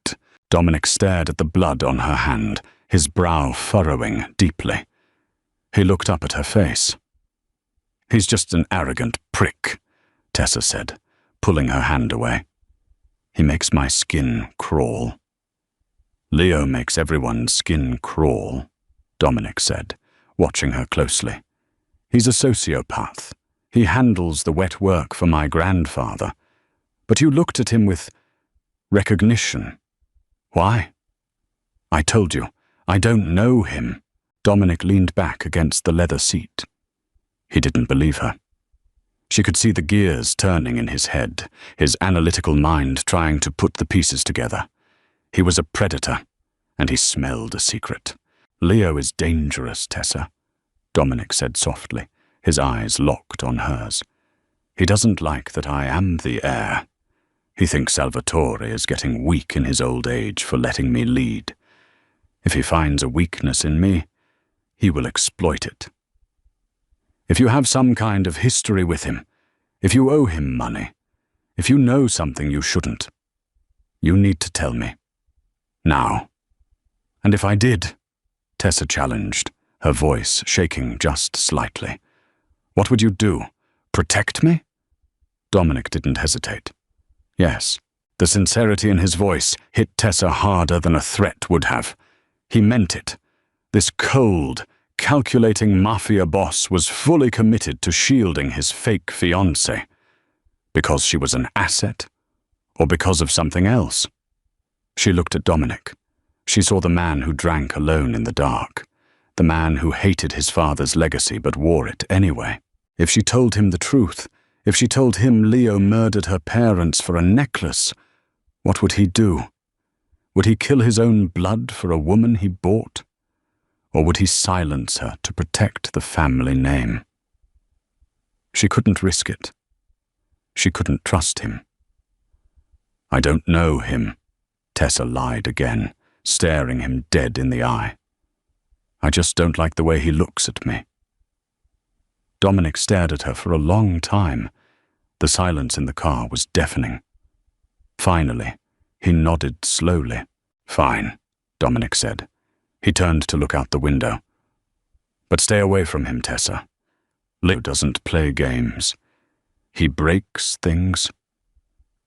Dominic stared at the blood on her hand, his brow furrowing deeply. He looked up at her face. "He's just an arrogant prick," Tessa said, pulling her hand away. He makes my skin crawl. Leo makes everyone's skin crawl, Dominic said, watching her closely. He's a sociopath. He handles the wet work for my grandfather. But you looked at him with recognition. Why? I told you, I don't know him. Dominic leaned back against the leather seat. He didn't believe her. She could see the gears turning in his head, his analytical mind trying to put the pieces together. He was a predator, and he smelled a secret. Leo is dangerous, Tessa, Dominic said softly, his eyes locked on hers. He doesn't like that I am the heir. He thinks Salvatore is getting weak in his old age for letting me lead. If he finds a weakness in me, he will exploit it. If you have some kind of history with him, if you owe him money, if you know something you shouldn't, you need to tell me. Now. And if I did, Tessa challenged, her voice shaking just slightly. What would you do? Protect me? Dominic didn't hesitate. Yes, the sincerity in his voice hit Tessa harder than a threat would have. He meant it. This cold, calculating Mafia boss was fully committed to shielding his fake fiancée. Because she was an asset? Or because of something else? She looked at Dominic. She saw the man who drank alone in the dark. The man who hated his father's legacy but wore it anyway. If she told him the truth, if she told him Leo murdered her parents for a necklace, what would he do? Would he kill his own blood for a woman he bought? Or would he silence her to protect the family name? She couldn't risk it. She couldn't trust him. I don't know him, Tessa lied again, staring him dead in the eye. I just don't like the way he looks at me. Dominic stared at her for a long time. The silence in the car was deafening. Finally, he nodded slowly. Fine, Dominic said. He turned to look out the window. But stay away from him, Tessa. Leo doesn't play games. He breaks things.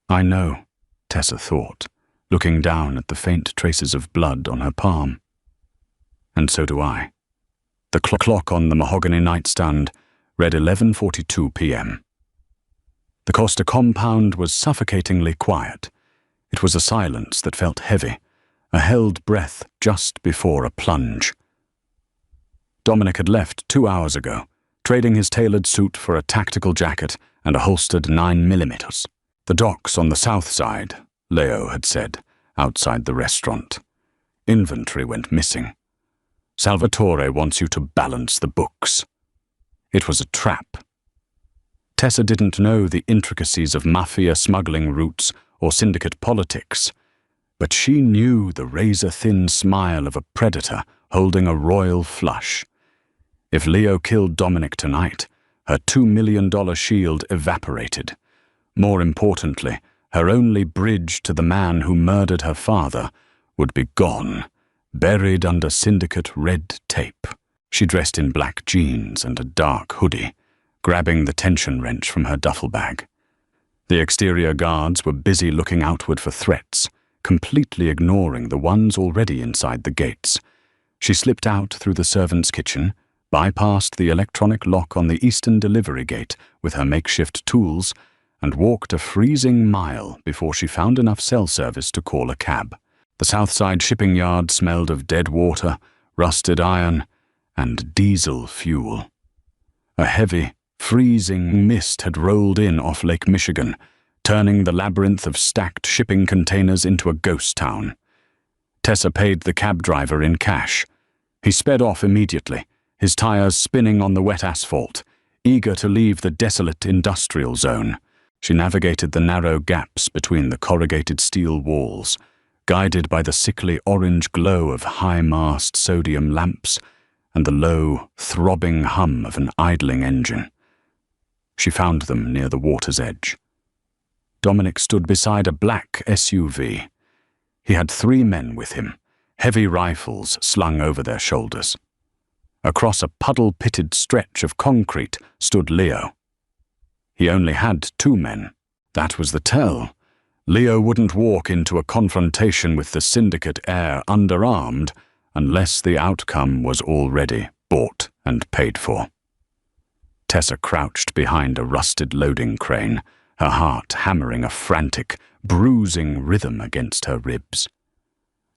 I know, Tessa thought, looking down at the faint traces of blood on her palm. And so do I. The clock on the mahogany nightstand read 11:42 p.m. The Costa compound was suffocatingly quiet. It was a silence that felt heavy, a held breath just before a plunge. Dominic had left 2 hours ago, trading his tailored suit for a tactical jacket and a holstered 9mm. The docks on the south side, Leo had said, outside the restaurant. Inventory went missing. Salvatore wants you to balance the books. It was a trap. Tessa didn't know the intricacies of Mafia smuggling routes or syndicate politics, but she knew the razor-thin smile of a predator holding a royal flush. If Leo killed Dominic tonight, her $2 million shield evaporated. More importantly, her only bridge to the man who murdered her father would be gone, buried under syndicate red tape. She dressed in black jeans and a dark hoodie, grabbing the tension wrench from her duffel bag. The exterior guards were busy looking outward for threats, completely ignoring the ones already inside the gates. She slipped out through the servants' kitchen, bypassed the electronic lock on the eastern delivery gate with her makeshift tools, and walked a freezing mile before she found enough cell service to call a cab. The Southside shipping yard smelled of dead water, rusted iron, and diesel fuel. A heavy, freezing mist had rolled in off Lake Michigan, turning the labyrinth of stacked shipping containers into a ghost town. Tessa paid the cab driver in cash. He sped off immediately, his tires spinning on the wet asphalt, eager to leave the desolate industrial zone. She navigated the narrow gaps between the corrugated steel walls, guided by the sickly orange glow of high-mast sodium lamps and the low, throbbing hum of an idling engine. She found them near the water's edge. Dominic stood beside a black SUV. He had 3 men with him, heavy rifles slung over their shoulders. Across a puddle-pitted stretch of concrete stood Leo. He only had 2 men. That was the tell. Leo wouldn't walk into a confrontation with the syndicate heir underarmed unless the outcome was already bought and paid for. Tessa crouched behind a rusted loading crane, her heart hammering a frantic, bruising rhythm against her ribs.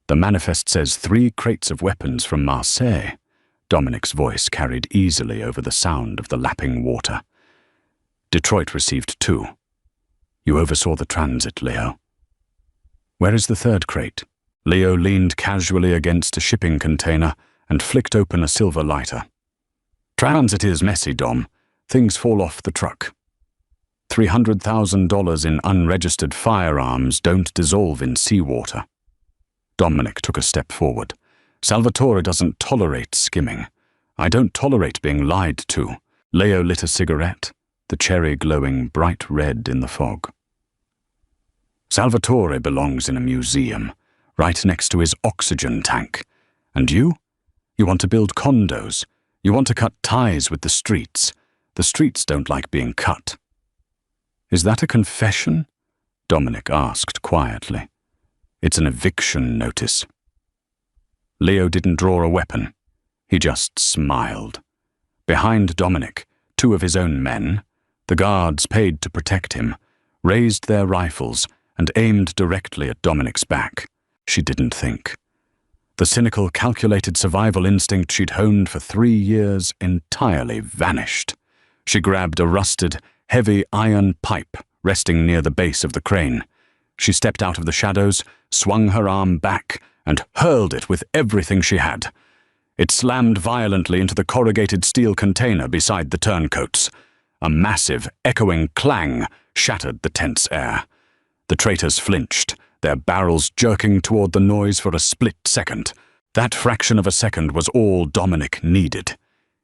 "The manifest says 3 crates of weapons from Marseille." Dominic's voice carried easily over the sound of the lapping water. "Detroit received 2. You oversaw the transit, Leo." "Where is the 3rd crate?" Leo leaned casually against a shipping container and flicked open a silver lighter. "Transit is messy, Dom. Things fall off the truck. $300,000 in unregistered firearms don't dissolve in seawater." Dominic took a step forward. "Salvatore doesn't tolerate skimming. I don't tolerate being lied to." Leo lit a cigarette, the cherry glowing bright red in the fog. "Salvatore belongs in a museum, right next to his oxygen tank. And you? You want to build condos. You want to cut ties with the streets. The streets don't like being cut." "Is that a confession?" Dominic asked quietly. "It's an eviction notice." Leo didn't draw a weapon. He just smiled. Behind Dominic, 2 of his own men, the guards paid to protect him, raised their rifles and aimed directly at Dominic's back. She didn't think. The cynical, calculated survival instinct she'd honed for 3 years entirely vanished. She grabbed a rusted, heavy iron pipe resting near the base of the crane. She stepped out of the shadows, swung her arm back, and hurled it with everything she had. It slammed violently into the corrugated steel container beside the turncoats. A massive, echoing clang shattered the tense air. The traitors flinched, their barrels jerking toward the noise for a split second. That fraction of a second was all Dominic needed.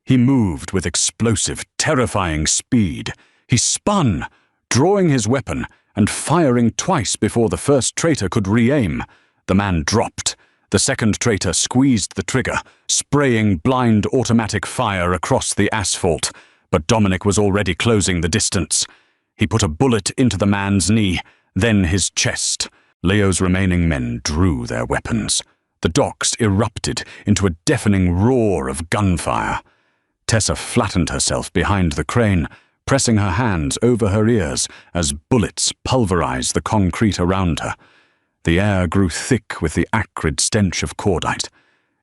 He moved with explosive, terrifying speed. He spun, drawing his weapon and firing twice before the first traitor could re-aim. The man dropped. The second traitor squeezed the trigger, spraying blind automatic fire across the asphalt. But Dominic was already closing the distance. He put a bullet into the man's knee, then his chest. Leo's remaining men drew their weapons. The docks erupted into a deafening roar of gunfire. Tessa flattened herself behind the crane, pressing her hands over her ears as bullets pulverized the concrete around her. The air grew thick with the acrid stench of cordite.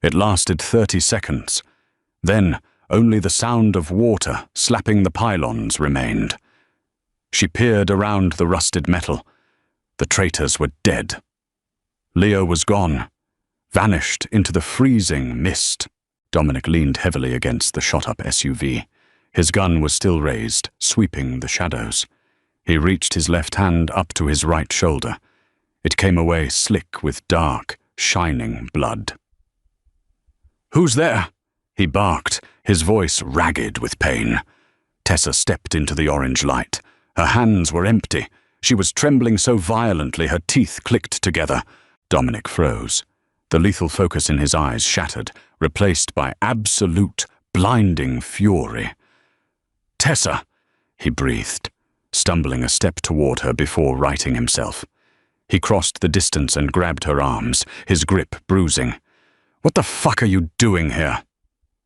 It lasted 30 seconds. Then only the sound of water slapping the pylons remained. She peered around the rusted metal. The traitors were dead. Leo was gone, vanished into the freezing mist. Dominic leaned heavily against the shot-up SUV. His gun was still raised, sweeping the shadows. He reached his left hand up to his right shoulder. It came away slick with dark, shining blood. "Who's there?" he barked, his voice ragged with pain. Tessa stepped into the orange light. Her hands were empty. She was trembling so violently her teeth clicked together. Dominic froze. The lethal focus in his eyes shattered, replaced by absolute, blinding fury. "Tessa," he breathed, stumbling a step toward her before righting himself. He crossed the distance and grabbed her arms, his grip bruising. "What the fuck are you doing here?"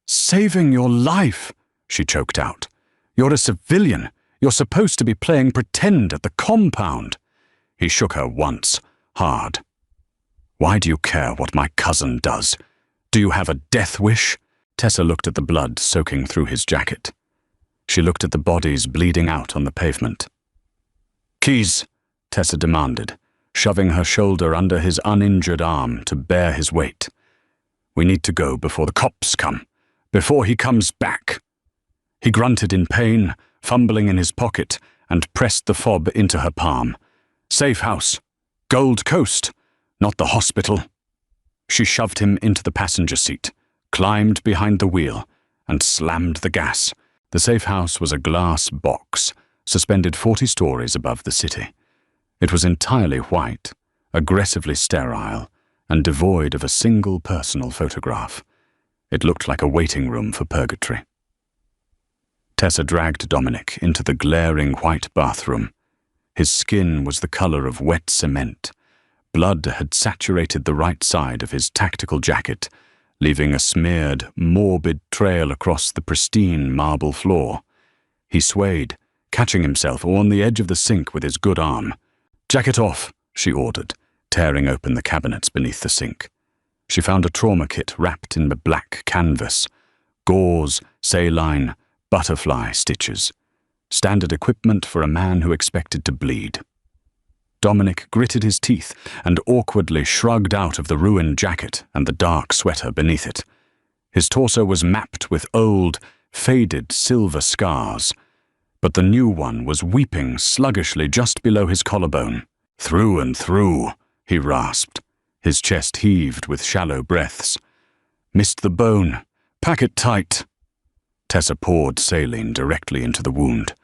"Saving your life," she choked out. "You're a civilian. You're supposed to be playing pretend at the compound." He shook her once, hard. "Why do you care what my cousin does? Do you have a death wish?" Tessa looked at the blood soaking through his jacket. She looked at the bodies bleeding out on the pavement. "Keys," Tessa demanded, shoving her shoulder under his uninjured arm to bear his weight. "We need to go before the cops come, before he comes back." He grunted in pain, fumbling in his pocket, and pressed the fob into her palm. "Safe house. Gold Coast, not the hospital." She shoved him into the passenger seat, climbed behind the wheel, and slammed the gas. The safe house was a glass box, suspended 40 stories above the city. It was entirely white, aggressively sterile, and devoid of a single personal photograph. It looked like a waiting room for purgatory. Tessa dragged Dominic into the glaring white bathroom. His skin was the color of wet cement. Blood had saturated the right side of his tactical jacket, leaving a smeared, morbid trail across the pristine marble floor. He swayed, catching himself on the edge of the sink with his good arm. "Jacket off," she ordered, tearing open the cabinets beneath the sink. She found a trauma kit wrapped in black canvas, gauze, saline, butterfly stitches. Standard equipment for a man who expected to bleed. Dominic gritted his teeth and awkwardly shrugged out of the ruined jacket and the dark sweater beneath it. His torso was mapped with old, faded silver scars, but the new one was weeping sluggishly just below his collarbone. "Through and through," he rasped. His chest heaved with shallow breaths. "Missed the bone. Pack it tight." Tessa poured saline directly into the wound.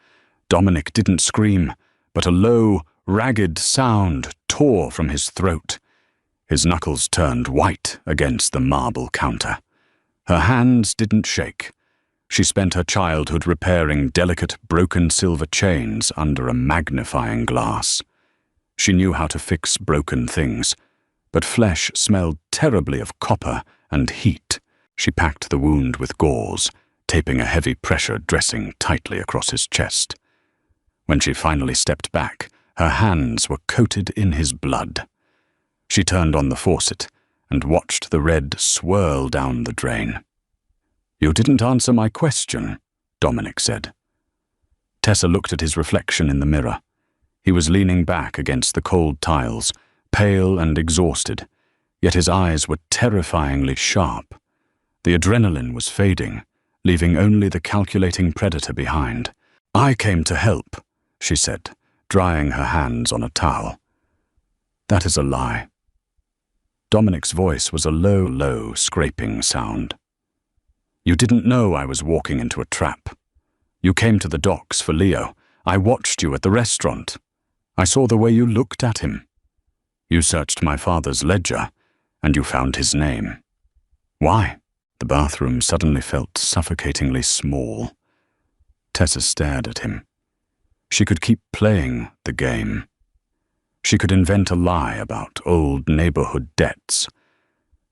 Dominic didn't scream, but a low, ragged sound tore from his throat. His knuckles turned white against the marble counter. Her hands didn't shake. She spent her childhood repairing delicate, broken silver chains under a magnifying glass. She knew how to fix broken things, but flesh smelled terribly of copper and heat. She packed the wound with gauze, taping a heavy pressure dressing tightly across his chest. When she finally stepped back, her hands were coated in his blood. She turned on the faucet and watched the red swirl down the drain. "You didn't answer my question," Dominic said. Tessa looked at his reflection in the mirror. He was leaning back against the cold tiles, pale and exhausted, yet his eyes were terrifyingly sharp. The adrenaline was fading, leaving only the calculating predator behind. "I came to help," she said, drying her hands on a towel. "That is a lie." Dominic's voice was a low, low, scraping sound. "You didn't know I was walking into a trap. You came to the docks for Leo. I watched you at the restaurant. I saw the way you looked at him. You searched my father's ledger, and you found his name. Why?" The bathroom suddenly felt suffocatingly small. Tessa stared at him. She could keep playing the game. She could invent a lie about old neighborhood debts,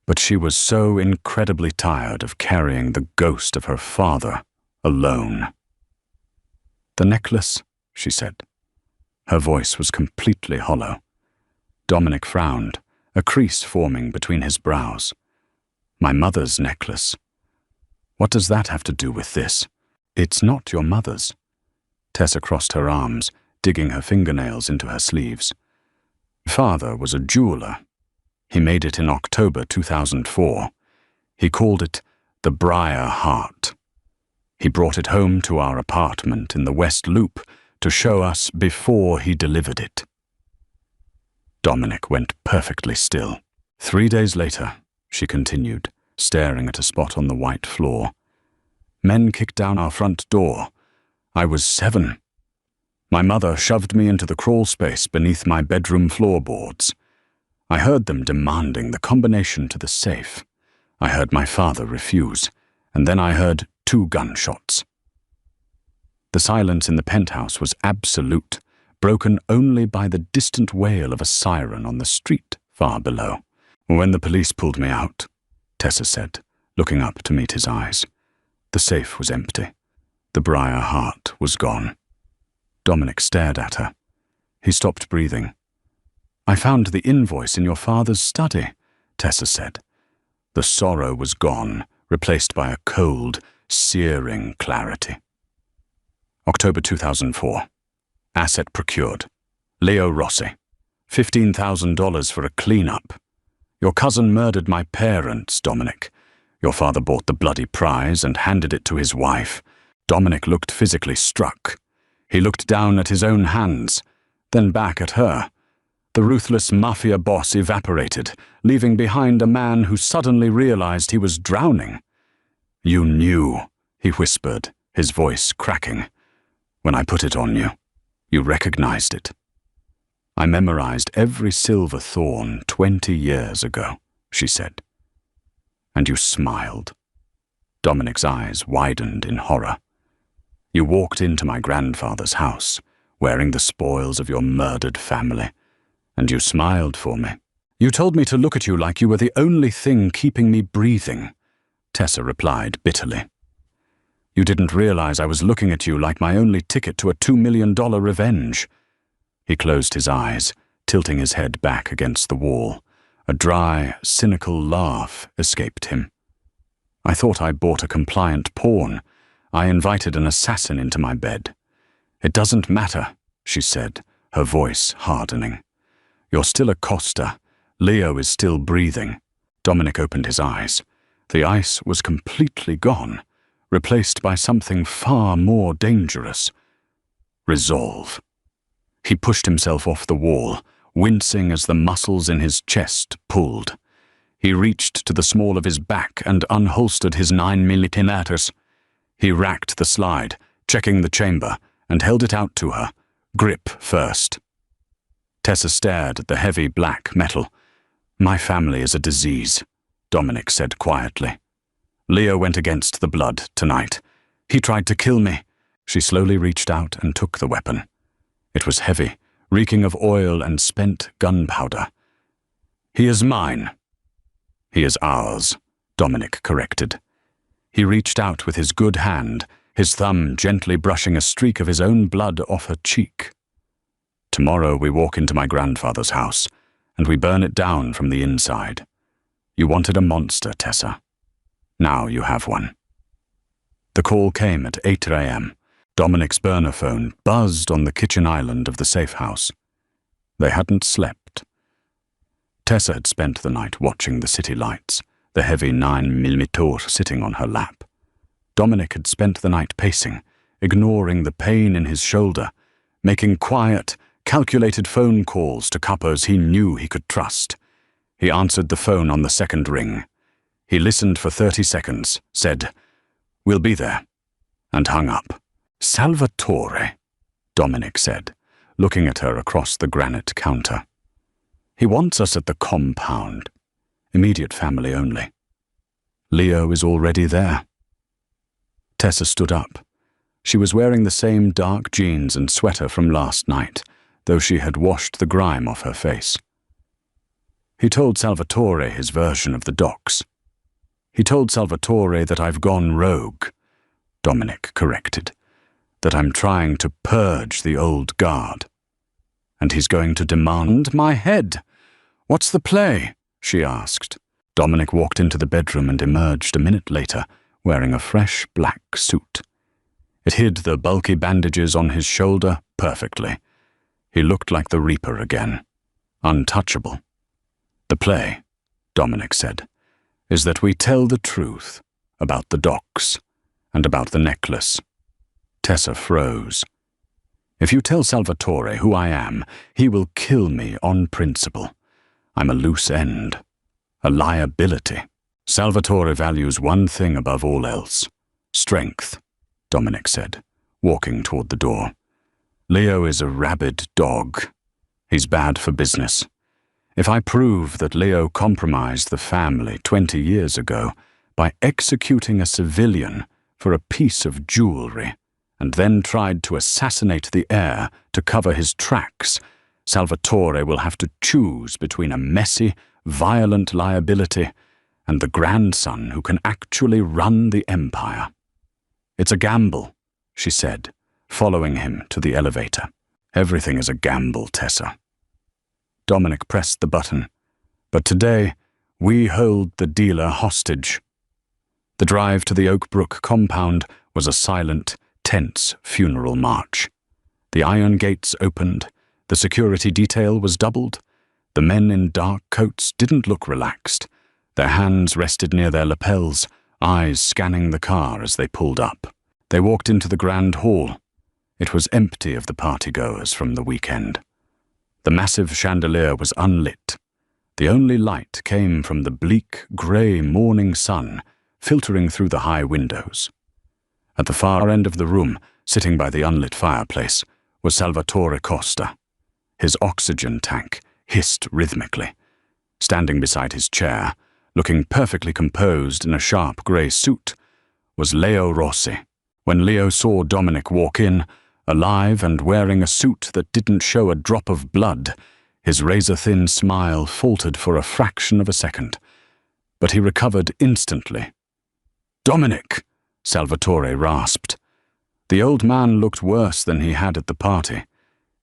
but she was so incredibly tired of carrying the ghost of her father alone. "The necklace," she said. Her voice was completely hollow. Dominic frowned, a crease forming between his brows. "My mother's necklace. What does that have to do with this?" "It's not your mother's." Tessa crossed her arms, digging her fingernails into her sleeves. "Father was a jeweler. He made it in October 2004. He called it the Briar Heart. He brought it home to our apartment in the West Loop to show us before he delivered it." Dominic went perfectly still. 3 days later, she continued, staring at a spot on the white floor. "Men kicked down our front door. I was 7. My mother shoved me into the crawl space beneath my bedroom floorboards. I heard them demanding the combination to the safe. I heard my father refuse, and then I heard 2 gunshots. The silence in the penthouse was absolute, broken only by the distant wail of a siren on the street far below. When the police pulled me out," Tessa said, looking up to meet his eyes, "the safe was empty. The Briar Heart was gone." Dominic stared at her. He stopped breathing. "I found the invoice in your father's study," Tessa said. The sorrow was gone, replaced by a cold, searing clarity. October 2004. Asset procured. Leo Rossi. $15,000 for a cleanup. Your cousin murdered my parents, Dominic. Your father bought the bloody prize and handed it to his wife. Dominic looked physically struck. He looked down at his own hands, then back at her. The ruthless Mafia boss evaporated, leaving behind a man who suddenly realized he was drowning. "You knew," he whispered, his voice cracking. "When I put it on you, you recognized it." "I memorized every silver thorn 20 years ago," she said. "And you smiled." Dominic's eyes widened in horror. "You walked into my grandfather's house, wearing the spoils of your murdered family. And you smiled for me. You told me to look at you like you were the only thing keeping me breathing, Tessa replied bitterly. You didn't realize I was looking at you like my only ticket to a $2 million revenge. He closed his eyes, tilting his head back against the wall. A dry, cynical laugh escaped him. I thought I bought a compliant pawn. I invited an assassin into my bed. It doesn't matter, she said, her voice hardening. You're still a Costa. Leo is still breathing. Dominic opened his eyes. The ice was completely gone, replaced by something far more dangerous. Resolve. He pushed himself off the wall, wincing as the muscles in his chest pulled. He reached to the small of his back and unholstered his 9mm. He racked the slide, checking the chamber, and held it out to her, grip first. Tessa stared at the heavy black metal. My family is a disease, Dominic said quietly. Leo went against the blood tonight. He tried to kill me. She slowly reached out and took the weapon. It was heavy, reeking of oil and spent gunpowder. He is mine. He is ours, Dominic corrected. He reached out with his good hand, his thumb gently brushing a streak of his own blood off her cheek. Tomorrow we walk into my grandfather's house, and we burn it down from the inside. You wanted a monster, Tessa. Now you have one. The call came at 8 a.m. Dominic's burner phone buzzed on the kitchen island of the safe house. They hadn't slept. Tessa had spent the night watching the city lights, the heavy 9mm sitting on her lap. Dominic had spent the night pacing, ignoring the pain in his shoulder, making quiet, calculated phone calls to couples he knew he could trust. He answered the phone on the second ring. He listened for 30 seconds, said, "We'll be there," and hung up. "Salvatore," Dominic said, looking at her across the granite counter. "He wants us at the compound. Immediate family only. Leo is already there." Tessa stood up. She was wearing the same dark jeans and sweater from last night, though she had washed the grime off her face. He told Salvatore his version of the docs. He told Salvatore that I've gone rogue, Dominic corrected, that I'm trying to purge the old guard. And he's going to demand my head. "What's the play?" she asked. Dominic walked into the bedroom and emerged a minute later, wearing a fresh black suit. It hid the bulky bandages on his shoulder perfectly. He looked like the Reaper again, untouchable. "The play," Dominic said, "is that we tell the truth about the docs and about the necklace." Tessa froze. "If you tell Salvatore who I am, he will kill me on principle. I'm a loose end, a liability. Salvatore values one thing above all else, strength," Dominic said, walking toward the door. "Leo is a rabid dog. He's bad for business. If I prove that Leo compromised the family 20 years ago by executing a civilian for a piece of jewelry and then tried to assassinate the heir to cover his tracks, Salvatore will have to choose between a messy, violent liability and the grandson who can actually run the empire. It's a gamble," she said, following him to the elevator. "Everything is a gamble, Tessa." Dominic pressed the button. "But today, we hold the dealer hostage." The drive to the Oakbrook compound was a silent, tense funeral march. The iron gates opened. The security detail was doubled. The men in dark coats didn't look relaxed. Their hands rested near their lapels, eyes scanning the car as they pulled up. They walked into the grand hall. It was empty of the partygoers from the weekend. The massive chandelier was unlit. The only light came from the bleak, grey morning sun filtering through the high windows. At the far end of the room, sitting by the unlit fireplace, was Salvatore Costa. His oxygen tank hissed rhythmically. Standing beside his chair, looking perfectly composed in a sharp grey suit, was Leo Rossi. When Leo saw Dominic walk in, alive and wearing a suit that didn't show a drop of blood. His razor-thin smile faltered for a fraction of a second, but he recovered instantly. "Dominic!" Salvatore rasped. The old man looked worse than he had at the party.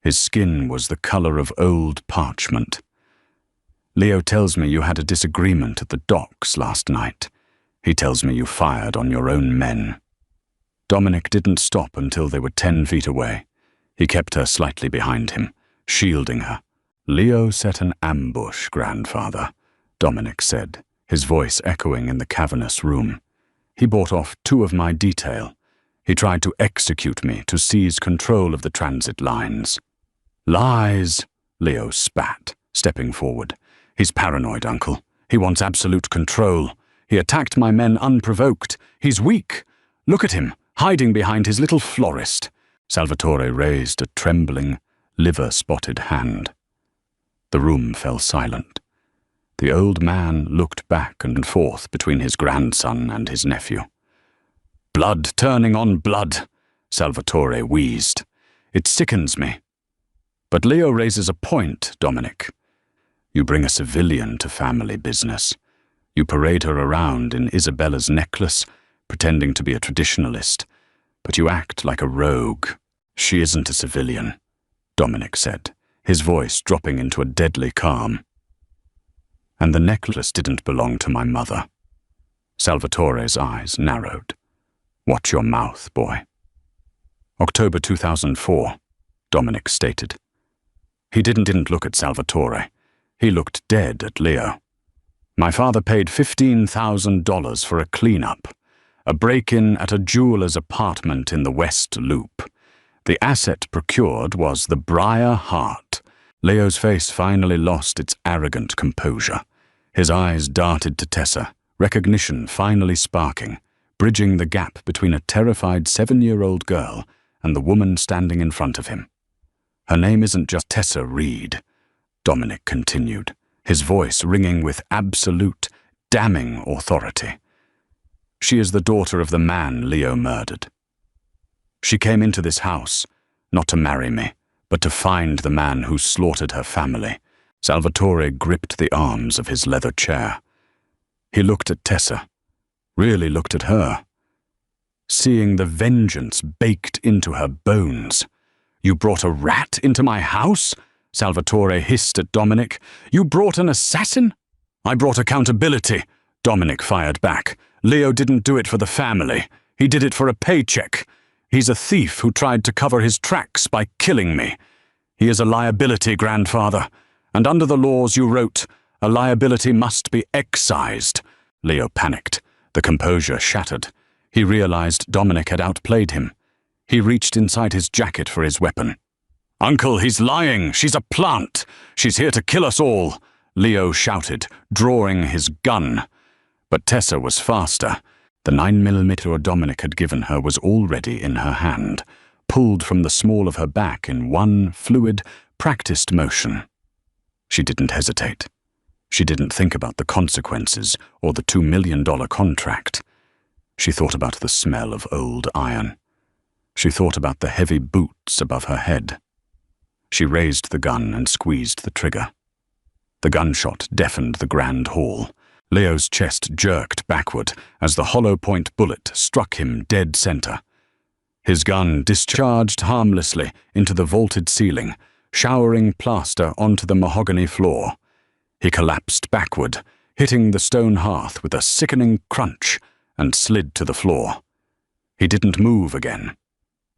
His skin was the color of old parchment. "Leo tells me you had a disagreement at the docks last night. He tells me you fired on your own men." Dominic didn't stop until they were 10 feet away. He kept her slightly behind him, shielding her. "Leo set an ambush, grandfather," Dominic said, his voice echoing in the cavernous room. "He bought off 2 of my detail. He tried to execute me to seize control of the transit lines." "Lies," Leo spat, stepping forward. "He's paranoid, Uncle. He wants absolute control. He attacked my men unprovoked. He's weak. Look at him, hiding behind his little florist." Salvatore raised a trembling, liver-spotted hand. The room fell silent. The old man looked back and forth between his grandson and his nephew. "Blood turning on blood," Salvatore wheezed. "It sickens me." "But Leo raises a point, Dominic. You bring a civilian to family business. You parade her around in Isabella's necklace, pretending to be a traditionalist, but you act like a rogue." "She isn't a civilian," Dominic said, his voice dropping into a deadly calm. "And the necklace didn't belong to my mother." Salvatore's eyes narrowed. "Watch your mouth, boy." "October 2004, Dominic stated. He didn't look at Salvatore. He looked dead at Leo. "My father paid $15,000 for a cleanup, a break-in at a jeweler's apartment in the West Loop. The asset procured was the Briar Heart." Leo's face finally lost its arrogant composure. His eyes darted to Tessa, recognition finally sparking, bridging the gap between a terrified 7-year-old girl and the woman standing in front of him. "Her name isn't just Tessa Reed," Dominic continued, his voice ringing with absolute, damning authority. "She is the daughter of the man Leo murdered. She came into this house, not to marry me, but to find the man who slaughtered her family." Salvatore gripped the arms of his leather chair. He looked at Tessa, really looked at her, seeing the vengeance baked into her bones. "You brought a rat into my house?" Salvatore hissed at Dominic. "You brought an assassin?" "I brought accountability," Dominic fired back. "Leo didn't do it for the family. He did it for a paycheck. He's a thief who tried to cover his tracks by killing me. He is a liability, grandfather, and under the laws you wrote, a liability must be excised." Leo panicked. The composure shattered. He realized Dominic had outplayed him. He reached inside his jacket for his weapon. "Uncle, he's lying. She's a plant. She's here to kill us all," Leo shouted, drawing his gun. But Tessa was faster. The 9mm Dominic had given her was already in her hand, pulled from the small of her back in one fluid, practiced motion. She didn't hesitate. She didn't think about the consequences or the $2 million contract. She thought about the smell of old iron. She thought about the heavy boots above her head. She raised the gun and squeezed the trigger. The gunshot deafened the grand hall. Leo's chest jerked backward as the hollow-point bullet struck him dead center. His gun discharged harmlessly into the vaulted ceiling, showering plaster onto the mahogany floor. He collapsed backward, hitting the stone hearth with a sickening crunch, and slid to the floor. He didn't move again.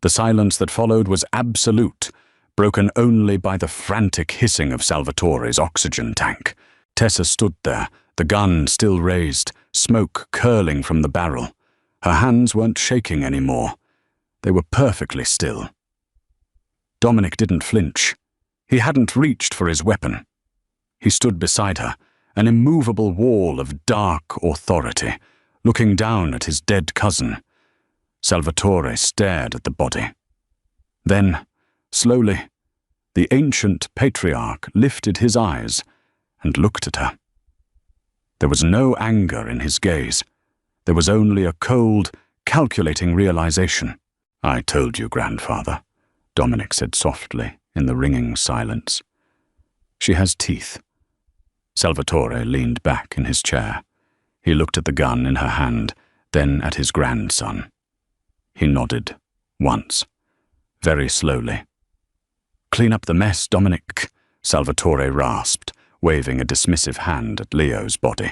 The silence that followed was absolute, broken only by the frantic hissing of Salvatore's oxygen tank. Tessa stood there, the gun still raised, smoke curling from the barrel. Her hands weren't shaking anymore. They were perfectly still. Dominic didn't flinch. He hadn't reached for his weapon. He stood beside her, an immovable wall of dark authority, looking down at his dead cousin. Salvatore stared at the body. Then, slowly, the ancient patriarch lifted his eyes and looked at her. There was no anger in his gaze. There was only a cold, calculating realization. "I told you, grandfather. Dominic said softly in the ringing silence. She has teeth. Salvatore leaned back in his chair. He looked at the gun in her hand, then at his grandson. He nodded, once, very slowly. "Clean up the mess, Dominic," Salvatore rasped, waving a dismissive hand at Leo's body.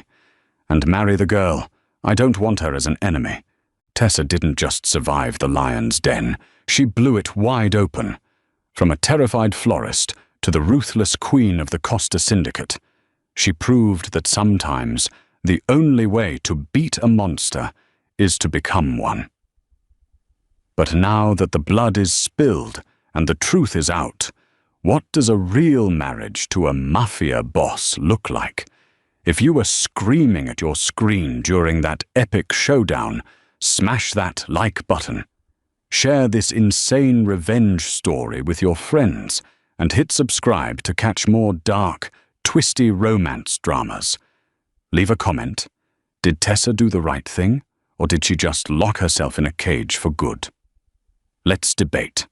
"And marry the girl. I don't want her as an enemy. Tessa didn't just survive the lion's den. She blew it wide open. From a terrified florist to the ruthless queen of the Costa Syndicate, she proved that sometimes the only way to beat a monster is to become one. But now that the blood is spilled and the truth is out, what does a real marriage to a Mafia boss look like? If you were screaming at your screen during that epic showdown, smash that like button. Share this insane revenge story with your friends and hit subscribe to catch more dark, twisty romance dramas. Leave a comment. Did Tessa do the right thing, or did she just lock herself in a cage for good? Let's debate.